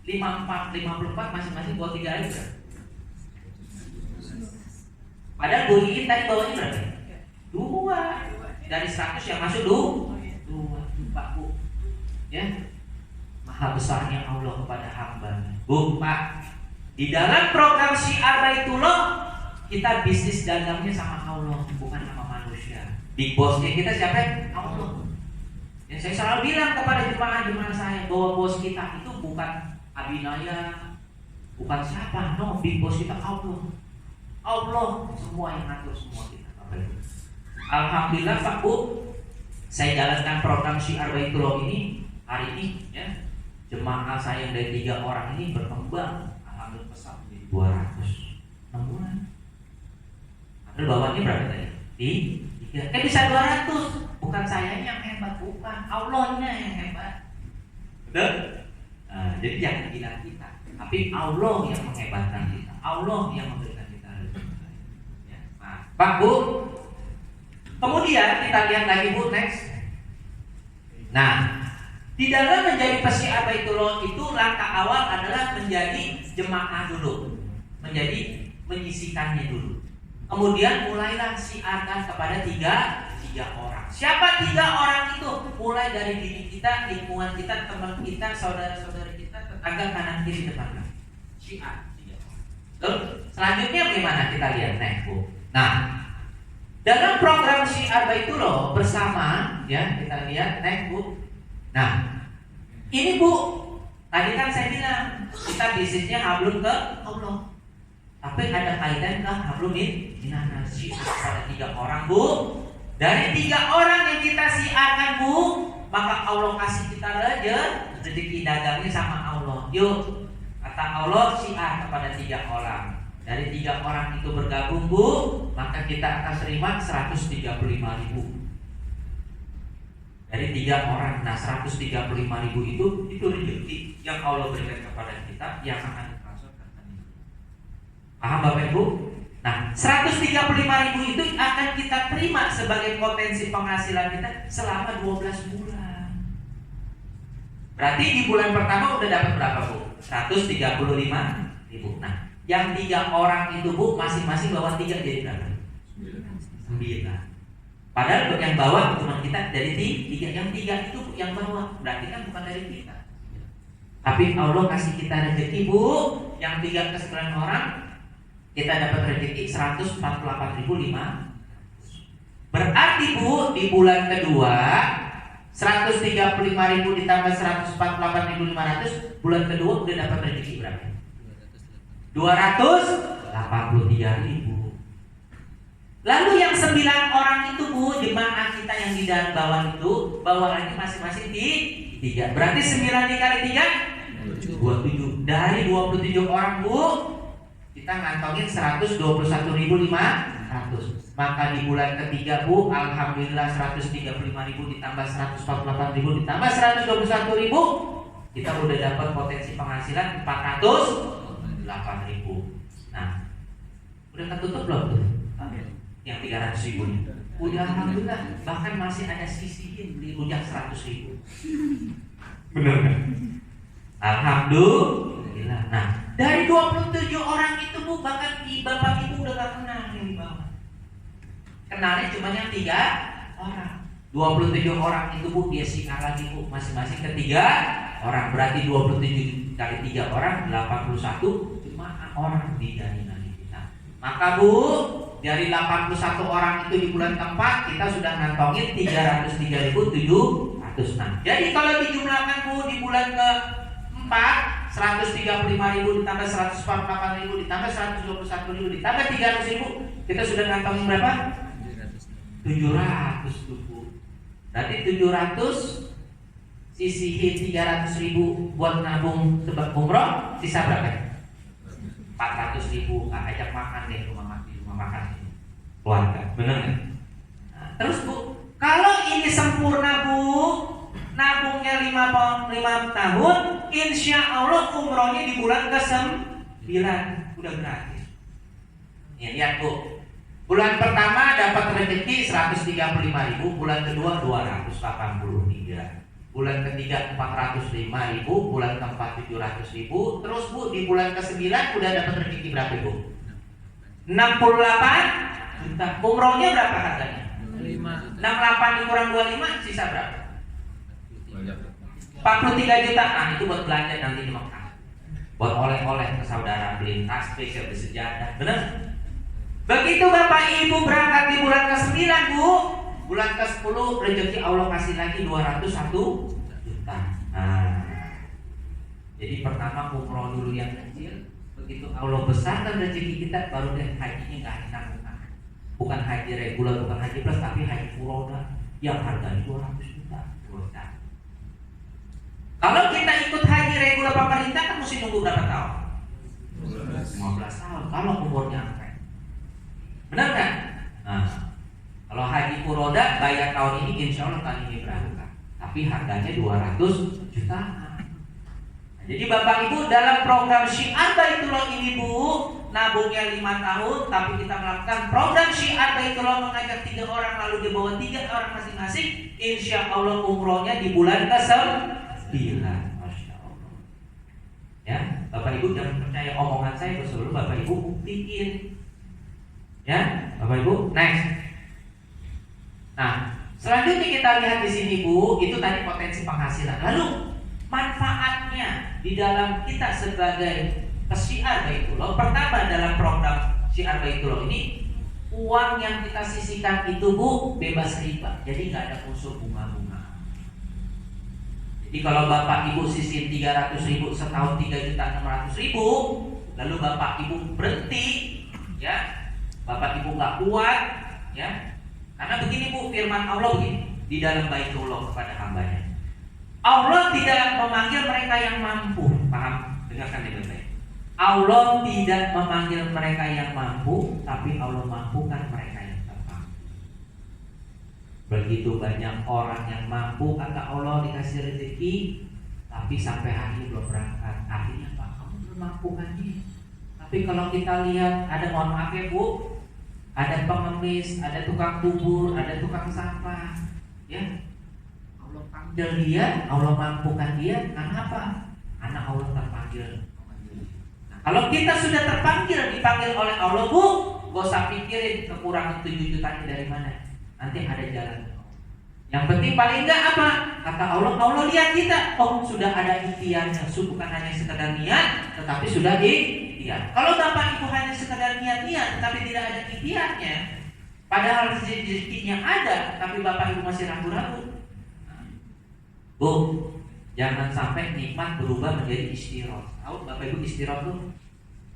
54 masing-masing bawah 3 lagi berapa? Padahal Bu Iin tadi bawahnya berapa? 2. Dari 100 yang masuk 2 Pak Bu. Ya. Maha besarnya Allah kepada hamba. Bu Pak, di dalam program Syiar Baitullah kita bisnis dagangnya sama Allah, bukan sama manusia. Big bossnya kita siapa? Allah. Ya, saya selalu bilang kepada jemaah-jemaah saya bahwa bos kita itu bukan Abinaya, bukan siapa, no, big boss kita Allah. Allah semua yang ngatur semua kita. Alhamdulillah Pak Bu, saya jalankan program Syiar Baitullah ini hari ini ya. Jemaah saya yang dari 3 orang ini berkembang, alhamdulillah pesat menjadi 200 6 bulan. Ada bawahnya berapa tadi? 3. Bisa 200. Bukan saya yang hebat, bukan Allahnya yang hebat. Betul? Nah, jadi jangan bilang kita, tapi Allah yang menghebatkan kita, Allah yang memberikan kita rezeki. Ya. Nah, Pak Bu, kemudian kita lihat lagi Bu, next. Nah, di dalam menjadi pesyiar Baitullah itulah langkah awal adalah menjadi jemaah dulu, menjadi menyisikannya dulu. Kemudian mulailah siarkan kepada tiga orang. Siapa 3 orang itu? Mulai dari diri kita, lingkungan kita, teman kita, saudara-saudari kita, tetangga kanan kiri depan. Syiar 3 orang. Lalu selanjutnya bagaimana kita lihat Bu. Nah, dalam program Syiar Baitullah bersama, ya kita lihat Bu. Nah, ini Bu, tadi kan saya bilang kita bisnisnya hablum ke Allah. Tapi ada kaitan ke hablum minanas. Syiar pada 3 orang Bu. Dari 3 orang yang kita siarkan Bu, maka Allah kasih kita rezeki dagangnya sama Allah. Yuk, kata Allah syiar kepada 3 orang. Dari 3 orang itu bergabung Bu, maka kita akan terima 135.000. Dari 3 orang, nah 135.000 itu rezeki yang Allah berikan kepada kita yang akan ditransferkan. Paham Bapak Ibu? Nah, 135.000 itu akan kita terima sebagai potensi penghasilan kita selama 12 bulan. Berarti di bulan pertama udah dapat berapa Bu? 135.000. Nah, yang 3 orang itu Bu masing-masing bawa 3 jadi berapa? 9. Padahal yang bawa cuma kita dari 3. Yang 3 itu yang bawa, berarti kan bukan dari kita. Tapi Allah kasih kita rezeki Bu, yang 3 ke 9 orang kita dapat rezeki 148.500. Berarti Bu, di bulan kedua 135.000 ditambah 148.500, bulan kedua udah dapat rezeki berapa? 283.000. Lalu yang 9 orang itu Bu, jemaah kita yang di dalam bawah itu, bawaannya masing-masing di 3. Berarti 9 dikali 3 27. Dari 27 orang Bu, kita ngantongin 121.500. Maka di bulan ketiga Bu, alhamdulillah 135.000 ditambah 148.000 ditambah 121.000, kita udah dapat potensi penghasilan 408.000. Nah, udah ketutup belum tuh? Yang 300.000 udah alhamdulillah, bahkan masih ada sisihin beli rujak 100.000. Benar kan? Alhamdulillah. Nah, dari 27 orang itu Bu, bahkan Bapak Ibu udah gak kenal yang di bawah. Kenalnya cuma yang 3 orang. 27 orang itu Bu, dia syiar lagi Bu, masing-masing ke 3 orang. Berarti 27 kali 3 orang 81 cuma orang di jaringan kita. Maka Bu, dari 81 orang itu di bulan keempat kita sudah ngantongin 303.700. Nah, jadi kalau dijumlahkan Bu, di bulan keempat 135.000 ditambah 148.000 ditambah 121.000 ditambah 300.000, kita sudah ngantongin berapa? 700 tuh Bu. Berarti 700 sisihin 300.000 buat nabung sebab umroh, sisa berapa? 400.000. Ajak makan deh rumah makan keluarga, bener nggak? Nah, terus Bu, kalau ini sempurna Bu, nabungnya 5 tahun, insya Allah umrohnya di bulan ke-9 udah gratis. Ya, lihat Bu, bulan pertama dapat rezeki 135.000, bulan kedua 283, bulan ketiga 405.000, bulan keempat 700.000, terus Bu di bulan ke-9 udah dapat rezeki berapa Bu? 68 juta. Umrohnya berapa harganya? 68 dikurang 25 sisa berapa? 43 juta. Nah, itu buat belanja nanti di Mekah. Buat oleh-oleh ke saudara, beli tas spesial, beli sejadah. Benar? Begitu Bapak Ibu berangkat di bulan ke-9 Bu, bulan ke-10 rezeki Allah kasih lagi 201 juta. Nah, jadi pertama umroh dulu yang kecil. Begitu Allah besarkan rezeki kita, baru deh hajinya nggak ditanggung. Bukan haji reguler, bukan haji plus, tapi haji furoda yang harganya 200 juta. Kalau kita ikut haji reguler pemerintah kan mesti nunggu berapa tahun? 15 tahun. Kalau umurnya sampai, benar kan? Nah, kalau haji furoda bayar tahun ini, insya Allah tahun ini berangkat. Tapi harganya 200 juta. Jadi Bapak Ibu dalam program Syiar Baitullah ini Bu, nabungnya 5 tahun, tapi kita melakukan program Syiar Baitullah mengajak 3 orang lalu dibawa 3 orang masing-masing, insya Allah umrohnya di bulan ke-9. Masya Allah. Bapak Ibu jangan percaya omongan saya sebelum Bapak Ibu buktiin. Ya, Bapak Ibu, next. Nah, selanjutnya kita lihat di sini Bu, itu tadi potensi penghasilan. Lalu manfaatnya di dalam kita sebagai Syiar Baitullah. Pertama, dalam program Syiar Baitullah ini, uang yang kita sisihkan itu Bu bebas riba. Jadi nggak ada unsur bunga-bunga. Jadi kalau Bapak Ibu sisih 300.000 setahun 3.600.000, lalu Bapak Ibu berhenti, ya, Bapak Ibu nggak kuat, ya, karena begini Bu, firman Allah begini di dalam Baitullah kepada hambanya. Allah tidak memanggil mereka yang mampu, paham? Dengarkan baik-baik. Allah tidak memanggil mereka yang mampu, tapi Allah mampukan mereka yang terpampu. Begitu banyak orang yang mampu, kata Allah, dikasih rezeki, tapi sampai hari ini belum berangkat. Artinya Pak, kamu belum mampukan dia. Tapi kalau kita lihat, ada, mohon maaf ya Bu, ada pengemis, ada tukang bubur, ada tukang sampah, ya. Allah panggil dia, Allah mampukan dia, karena apa? Karena Allah terpanggil. Kalau kita sudah terpanggil, dipanggil oleh Allah Bu, gak usah pikirin kekurangan 7 jutanya dari mana. Nanti ada jalan. Yang penting paling enggak apa? Kata Allah, Allah lihat kita, oh sudah ada ikhtiarnya. Bukan hanya sekedar niat, tetapi sudah ikhtiar. Kalau Bapak Ibu hanya sekedar niat-niat, tapi tidak ada ikhtiarnya, padahal rezekinya ada, tapi Bapak Ibu masih ragu-ragu. Bu, jangan sampai nikmat berubah menjadi istirahat. Tahu Bapak Ibu istirahat tuh?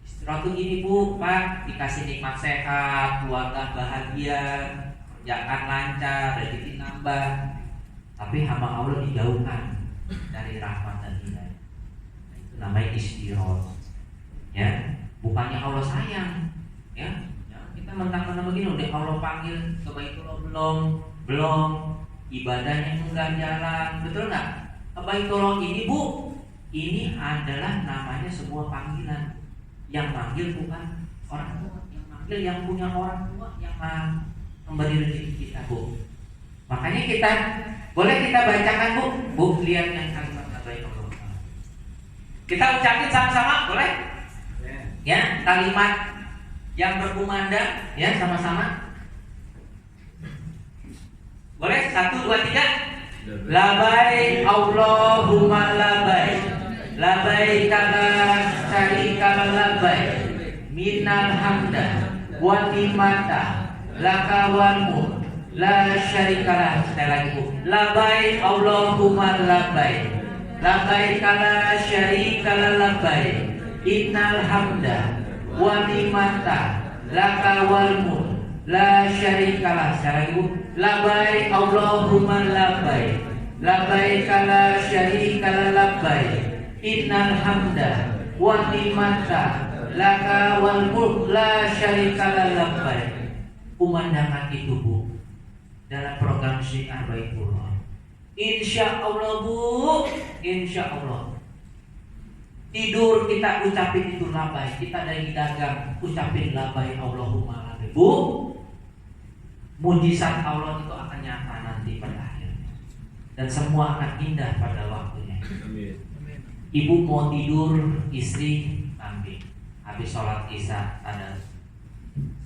Istirahat tuh gini Bu, Pak, dikasih nikmat sehat, keluarga bahagia, kerjaan lancar, rezeki nambah, tapi hamba Allah dijauhkan dari rahmat dan hidayah. Itu namanya istirahat. Ya, bukannya Allah sayang, ya. Kita mentang-mentang begini, udah Allah panggil ke Baitullah belum, ibadahnya enggak jalan, betul nggak? Baitullah ini Bu, ini adalah namanya sebuah panggilan. Yang manggil bukan orang tua, yang manggil yang punya orang tua yang memberi rezeki kita Bu. Makanya kita boleh kita bacakan Bu, lihat yang kalimat Baitullah. Kita ucapin sama-sama, boleh? Ya, kalimat yang berkumandang, ya sama-sama. Boleh? 1, 2, 3. Labai Allahumma labai, labai kala syarika labai, minal hamda wa nimata laka wal mulk la syarikalah. Sekali lagi Bu, labai Allahumma labai, labai kala syarika labai, innal hamda wa nimata laka wal mulk la syarikalah. Sekali lagi Bu, labai Allahumma labai, labai kala syarika labai, innal hamda wa nimata laka wal mulk la syarika labai. Pemandangan itu Bu, dalam program Syiar Baitullah, insya Allah Bu, insya Allah tidur kita ucapin itu labai, kita dari dagang ucapin labai Allahumma labai Bu, mujizat Allah itu akan nyata nanti pada akhirnya, dan semua akan indah pada waktunya. Ibu mau tidur, istri ambil, habis sholat isya ada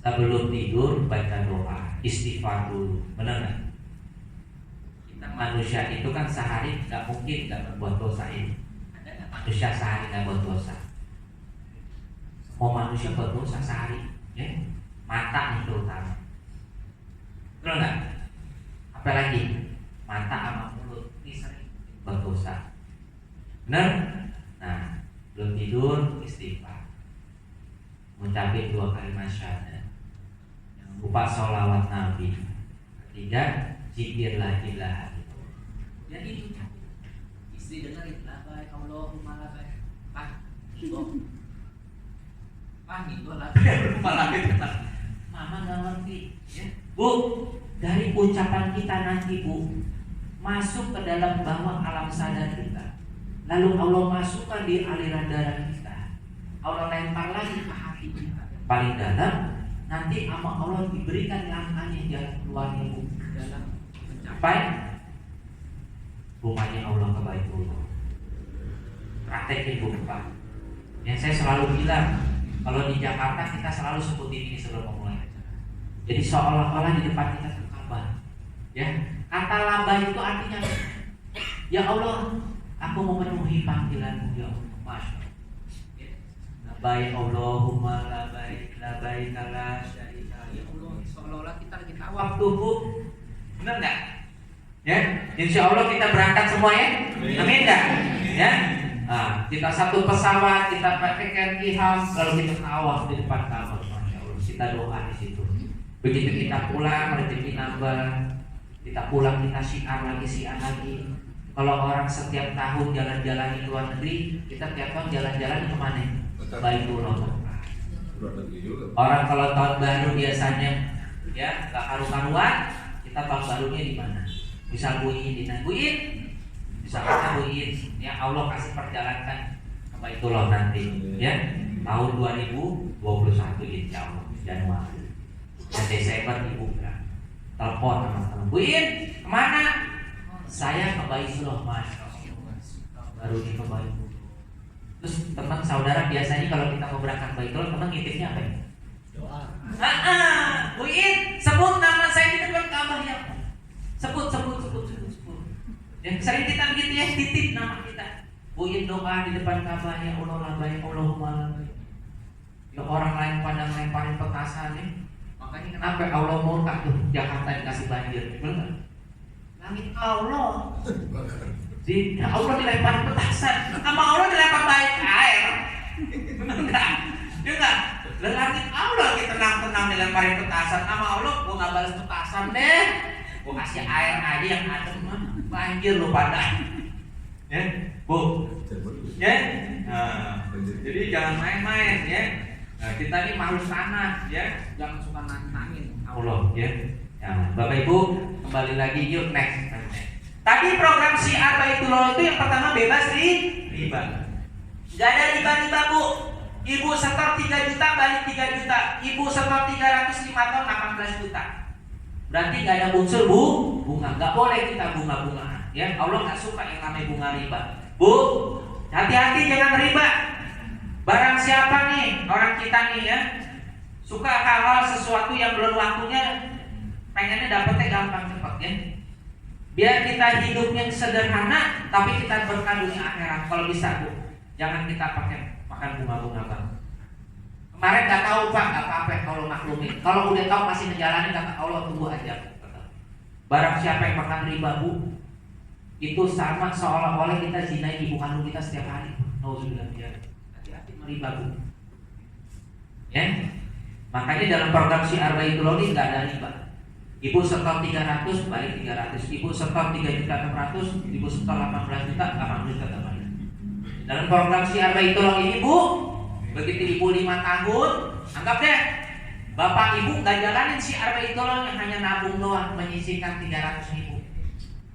sebelum tidur baca doa, istighfar dulu, benar nggak? Kita manusia itu kan sehari nggak mungkin nggak berbuat dosa ini. Ada nggak manusia sehari nggak buat dosa? Semua manusia buat dosa sehari, ya? Mata itu terutama. Betul nggak? Apalagi mata sama mulut ini sering berdosa. Benar? Nah, belum tidur istighfar, mengucapin 2 kalimat syahadat, jangan lupa sholawat Nabi, ketiga zikir la ilaha illallah. Jadi itu istri dengerin labai Allahumma labai, gitu labai malah mama nggak ngerti, ya Bu. Dari ucapan kita nanti Bu, masuk ke dalam bawah alam sadar kita, lalu Allah masukkan di aliran darah kita, Allah lempar lagi ke hati kita paling dalam, nanti sama Allah diberikan langkahnya jalan keluarnya Bu, dalam mencapai rumahnya Allah ke Baitullah. Praktekin Bu Pak, Yang saya selalu bilang, kalau di Jakarta kita selalu sebutin ini sebelum memulai acara. Jadi seolah-olah di depan kita itu Ka'bah. Ya, kata labah itu artinya, ya Allah, aku memenuhi panggilanmu ya Allah. Masya Allah. Ya. Labbaik Allahumma labbaik, labbaik la syarika. Ya Allah, seolah-olah kita lagi tawaf tuh, Bu. Benar nggak? Ya, insya Allah kita berangkat semua ya. Amin nggak? Ya. Nah, kita satu pesawat, kita pakaikan ihram, lalu kita tawaf di depan Ka'bah. Masya Allah, kita doa di situ. Begitu kita pulang, rezeki nambah. Kita pulang, kita syiar lagi. Kalau orang setiap tahun jalan-jalan di luar negeri, kita tiap tahun jalan-jalan kemana? Baitullah. Orang kalau tahun baru biasanya ya nggak karu-karuan, kita tahun barunya di mana? Bisa buin, bisa kita buin. Ya Allah kasih perjalankan ke Baitullah nanti, ya tahun 2021 insya Allah Januari dan Desember Ibu telepon teman-teman, Buin kemana? Saya ke Baitullah, Masya Allah, baru ke Baitullah. Terus teman saudara biasanya kalau kita mau berangkat Baitullah, teman ngitipnya apa ya? Doa. Buin, sebut nama saya di depan Ka'bah ya. Sebut. Yang sering kita begitu ya, titip nama kita. Buin doa di depan Ka'bah ya Allah, labbaik Allahumma labbaik. Ya orang lain pada ngelemparin petasan ya. Makanya kenapa Allah murka tuh Jakarta dikasih banjir? Benar? Langit Allah. Tidak, Allah dilempar petasan. Sama Allah dilempar baik air. Benar enggak? Ya enggak? Langit Allah lagi tenang-tenang dilemparin petasan. Sama Allah gua enggak balas petasan deh. Gua kasih air aja yang adem mah. Banjir lu pada. Ya, Bu. Ya. Nah, jadi jangan main-main ya. Nah, kita ini makhluk tanah ya, jangan suka nangin Allah ya. Ya, Bapak Ibu kembali lagi yuk next. Tadi program syiar Baitullah itu yang pertama bebas riba. Gak ada riba-riba Bu. Ibu setor 3 juta balik 3 juta. Ibu setor 305 tahun 18 juta. Berarti gak ada unsur bunga. Gak boleh kita bunga-bungaan. Ya, Allah gak suka yang namanya bunga riba. Bu, hati-hati jangan riba. Barang siapa nih orang kita nih ya suka hal-hal sesuatu yang belum waktunya, pengennya dapetnya gampang cepat ya. Biar kita hidup yang sederhana tapi kita berkah dunia akhirat. Kalau bisa Bu, jangan kita pakai makan bunga-bunga Bang. Kemarin nggak tahu Pak, nggak apa-apa kalau maklumin. Kalau udah tahu masih menjalani, kata Allah tunggu aja. Barang siapa yang makan riba Bu, itu sama seolah-olah kita zinai ibu kandung kita setiap hari. Nauzubillah. Riba Bu. Ya. Makanya dalam program syiar Baitullah ini enggak ada riba. Ibu setor 300 balik 300. Ibu setor 3.600.000, ibu setor 18 juta 18 juta balik. Dalam program syiar Baitullah ini Bu, begitu ibu 5 tahun, anggap deh bapak ibu enggak jalanin syiar Baitullah yang hanya nabung doang menyisihkan 300.000.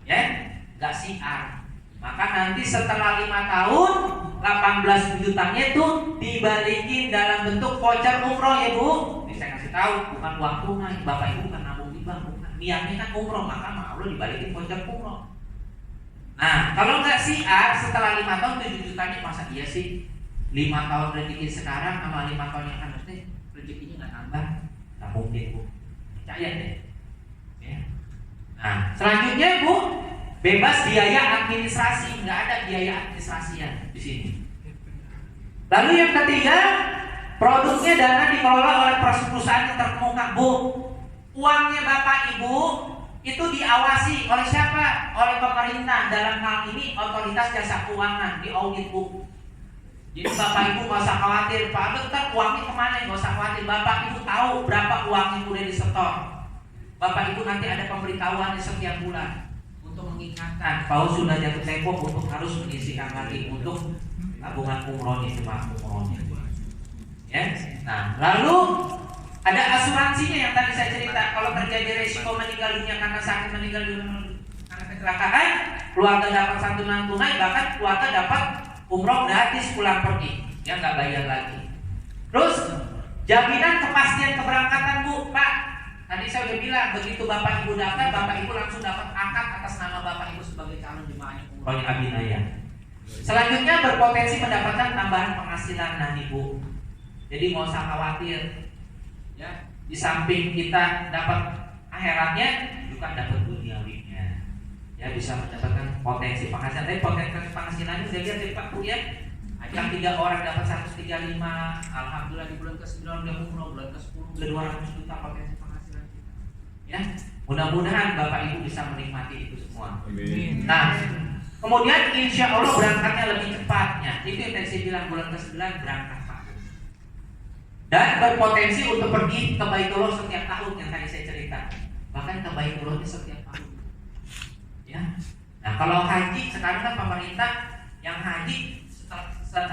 Ya, enggak syiar. Maka nanti setelah 5 tahun 18 jutanya itu dibalikin dalam bentuk voucher umroh ya Bu. Ini saya kasih tahu, bukan uang tunai. Bapak Ibu bukan nabung di bank, bukan. Niatnya kan umroh, maka Allah dibalikin voucher umroh. Nah, kalau nggak syiar setelah 5 tahun 7 jutanya, masa iya sih 5 tahun rezeki sekarang sama 5 tahun yang akan datang rezekinya nggak nambah? Nggak mungkin Bu. Percaya deh. Ya. Nah, selanjutnya Bu, bebas biaya administrasi, nggak ada biaya administrasinya di sini. Lalu yang ketiga, produknya dana dikelola oleh perusahaan yang terkemuka Bu. Uangnya Bapak Ibu itu diawasi oleh siapa? Oleh pemerintah. Dalam hal ini otoritas jasa keuangan, diaudit Bu. Jadi Bapak Ibu nggak usah khawatir, Pak Dokter uangnya kemana? Nggak usah khawatir. Bapak Ibu tahu berapa uang yang udah disetor. Bapak Ibu nanti ada pemberitahuan di setiap bulan untuk mengingatkan bahwa sudah jatuh tempo untuk harus menyisihkan lagi untuk tabungan umrohnya, jemaah umrohnya. Ya. Nah, lalu ada asuransinya yang tadi saya cerita. Kalau terjadi resiko meninggal dunia karena sakit, meninggal dunia karena kecelakaan, keluarga dapat santunan tunai, bahkan keluarga dapat umroh gratis pulang pergi, ya nggak bayar lagi. Terus jaminan kepastian keberangkatan Bu, Pak. Tadi saya udah bilang begitu Bapak Ibu daftar, Bapak Ibu langsung dapat akad atas nama Bapak Ibu sebagai calon jemaah umrohnya Abinaya. Selanjutnya berpotensi mendapatkan tambahan penghasilan. Nah Ibu, jadi nggak usah khawatir ya, di samping kita dapat akhiratnya juga dapat duniawinya ya, bisa mendapatkan potensi penghasilan. Tapi potensi penghasilannya sudah lihat ya Pak Bu ya, yang 3 orang dapat 135, alhamdulillah di bulan ke-9 udah umroh, bulan ke-10 udah 200 juta potensi penghasilan kita ya. Mudah-mudahan Bapak Ibu bisa menikmati itu semua. Amin. Nah, kemudian insya Allah berangkatnya lebih cepatnya. Itu yang tadi saya bilang, bulan ke-9 berangkat Pak. Dan berpotensi untuk pergi ke Baitullah setiap tahun yang tadi saya cerita. Bahkan ke Baitullah setiap tahun. Ya. Nah, kalau haji sekarang kan pemerintah yang haji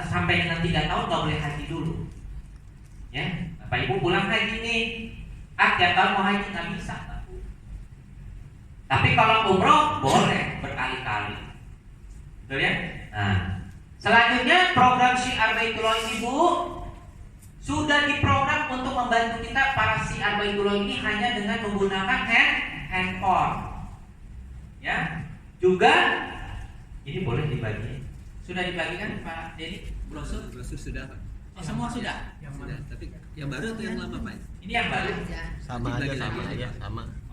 sampai dengan 3 tahun nggak boleh haji dulu. Ya, Bapak Ibu pulang haji nih, tiap tahun mau haji nggak bisa. Tapi kalau umroh boleh berkali-kali. Betul ya? Nah, selanjutnya program Syiar Baitullah ini Bu sudah diprogram untuk membantu kita para Syiar Baitullah ini hanya dengan menggunakan handphone. Ya. Juga ini boleh dibagi. Sudah dibagikan Pak Dedi? Brosur sudah Pak. Oh, semua sudah. Sudah. Tapi yang baru atau yang lama Pak? Ini yang baru. Sama aja.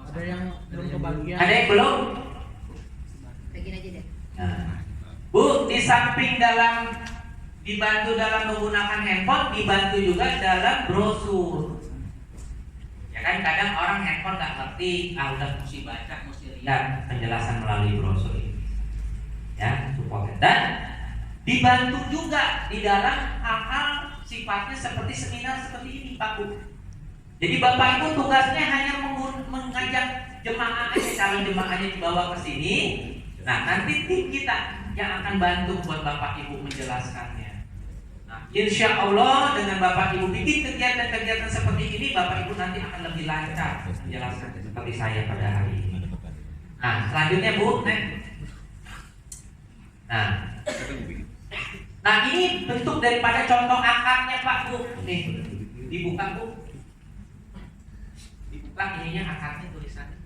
Ada yang belum kebagian. Ada yang belum? Bagiin aja deh. Nah, Bu, di samping dibantu dalam menggunakan handphone, dibantu juga dalam brosur. Ya kan kadang orang handphone nggak ngerti, udah mesti baca, mesti lihat penjelasan melalui brosur ini. Ya, support. Dan dibantu juga di dalam hal-hal sifatnya seperti seminar seperti ini, Pak Bu. Jadi Bapak Ibu tugasnya hanya mengajak jemaah aja, calon jemaahnya dibawa ke sini. Nah, nanti tim kita yang akan bantu buat Bapak Ibu menjelaskannya. Nah, insya Allah dengan Bapak Ibu bikin kegiatan-kegiatan seperti ini, Bapak Ibu nanti akan lebih lancar menjelaskan seperti saya pada hari ini. Nah, selanjutnya Bu, Nah, ini bentuk daripada contoh akarnya Pak Bu. Nih, dibuka Bu. Dibuka ininya akarnya tulisannya.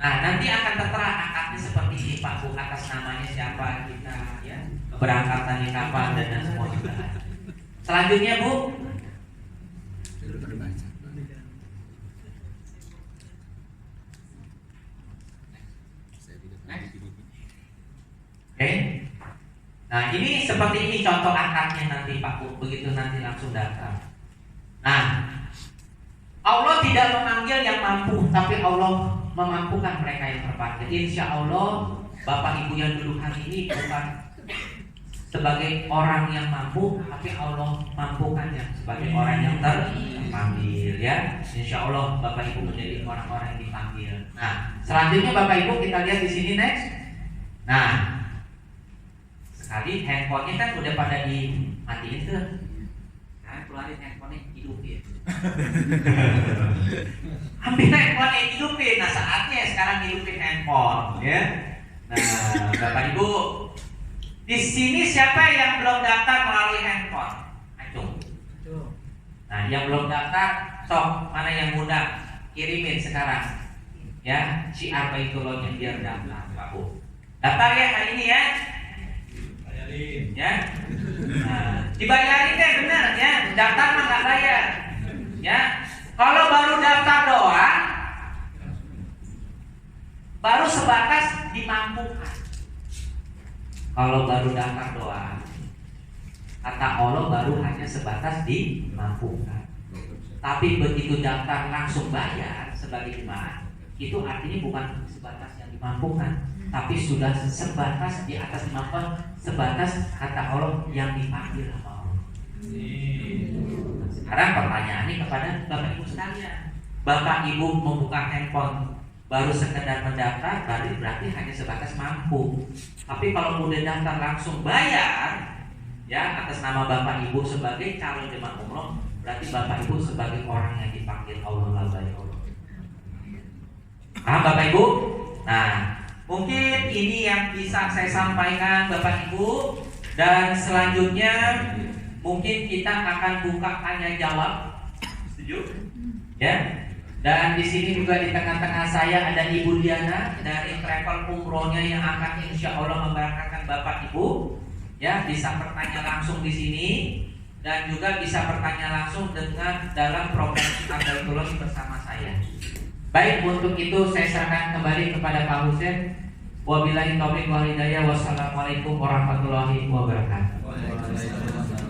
Nah, nanti akan tertera akarnya seperti ini Pak Bu, atas namanya siapa kita ya, keberangkatannya kapan dan semua sudah ada. Selanjutnya Bu. Oke. Nah, ini seperti ini contoh akarnya nanti Pak Bu, begitu nanti langsung daftar. Nah, Allah tidak memanggil yang mampu, tapi Allah memampukan mereka yang terpaksa. Insya Allah Bapak Ibu yang duduk hari ini bukan sebagai orang yang mampu, tapi Allah mampukan ya sebagai orang yang terpanggil ya. Insya Allah Bapak Ibu menjadi orang-orang yang dipanggil. Nah, selanjutnya Bapak Ibu kita lihat di sini next. Nah, sekali handphonenya kan udah pada dimatiin tuh. Nah, keluarin handphonenya hidupin. Ambil handphonenya hidupin. Nah, saatnya sekarang hidupin handphone ya. Nah, Bapak Ibu, di sini siapa yang belum daftar melalui handphone? Ayo. Nah, yang belum daftar, sok mana yang muda kirimin sekarang. Ya, Syiar Baitullah yang biar daftar, Pak Bu. Daftar ya hari ini ya. Ya, nah, dibayarin deh bener ya, daftar mah nggak bayar, ya. Kalau baru daftar doang, baru sebatas dimampukan. Kalau baru daftar doang, kata Allah baru hanya sebatas dimampukan. Tapi begitu daftar langsung bayar sebagai jemaah, itu artinya bukan sebatas yang dimampukan, tapi sudah sebatas di atas dimampukan, sebatas kata Allah yang dipanggil sama Allah. Sekarang pertanyaannya kepada Bapak Ibu sekalian, Bapak Ibu membuka handphone baru sekedar mendaftar, berarti hanya sebatas mampu. Tapi kalau udah daftar langsung bayar, ya atas nama Bapak Ibu sebagai calon jemaah umroh, berarti Bapak Ibu sebagai orang yang dipanggil Allah la Allah. Bapak Ibu? Nah, mungkin ini yang bisa saya sampaikan Bapak Ibu, dan selanjutnya mungkin kita akan buka tanya jawab. Setuju? Ya. Dan di sini juga di tengah-tengah saya ada Ibu Diana dari travel umrohnya yang akan insya Allah memberangkatkan Bapak Ibu. Ya, bisa bertanya langsung di sini dan juga bisa bertanya langsung dengan dalam program Abdul bersama saya. Baik, untuk itu saya serahkan kembali kepada Pak Husein. Wabillahi taufiq wal hidayah. Wassalamualaikum warahmatullahi wabarakatuh.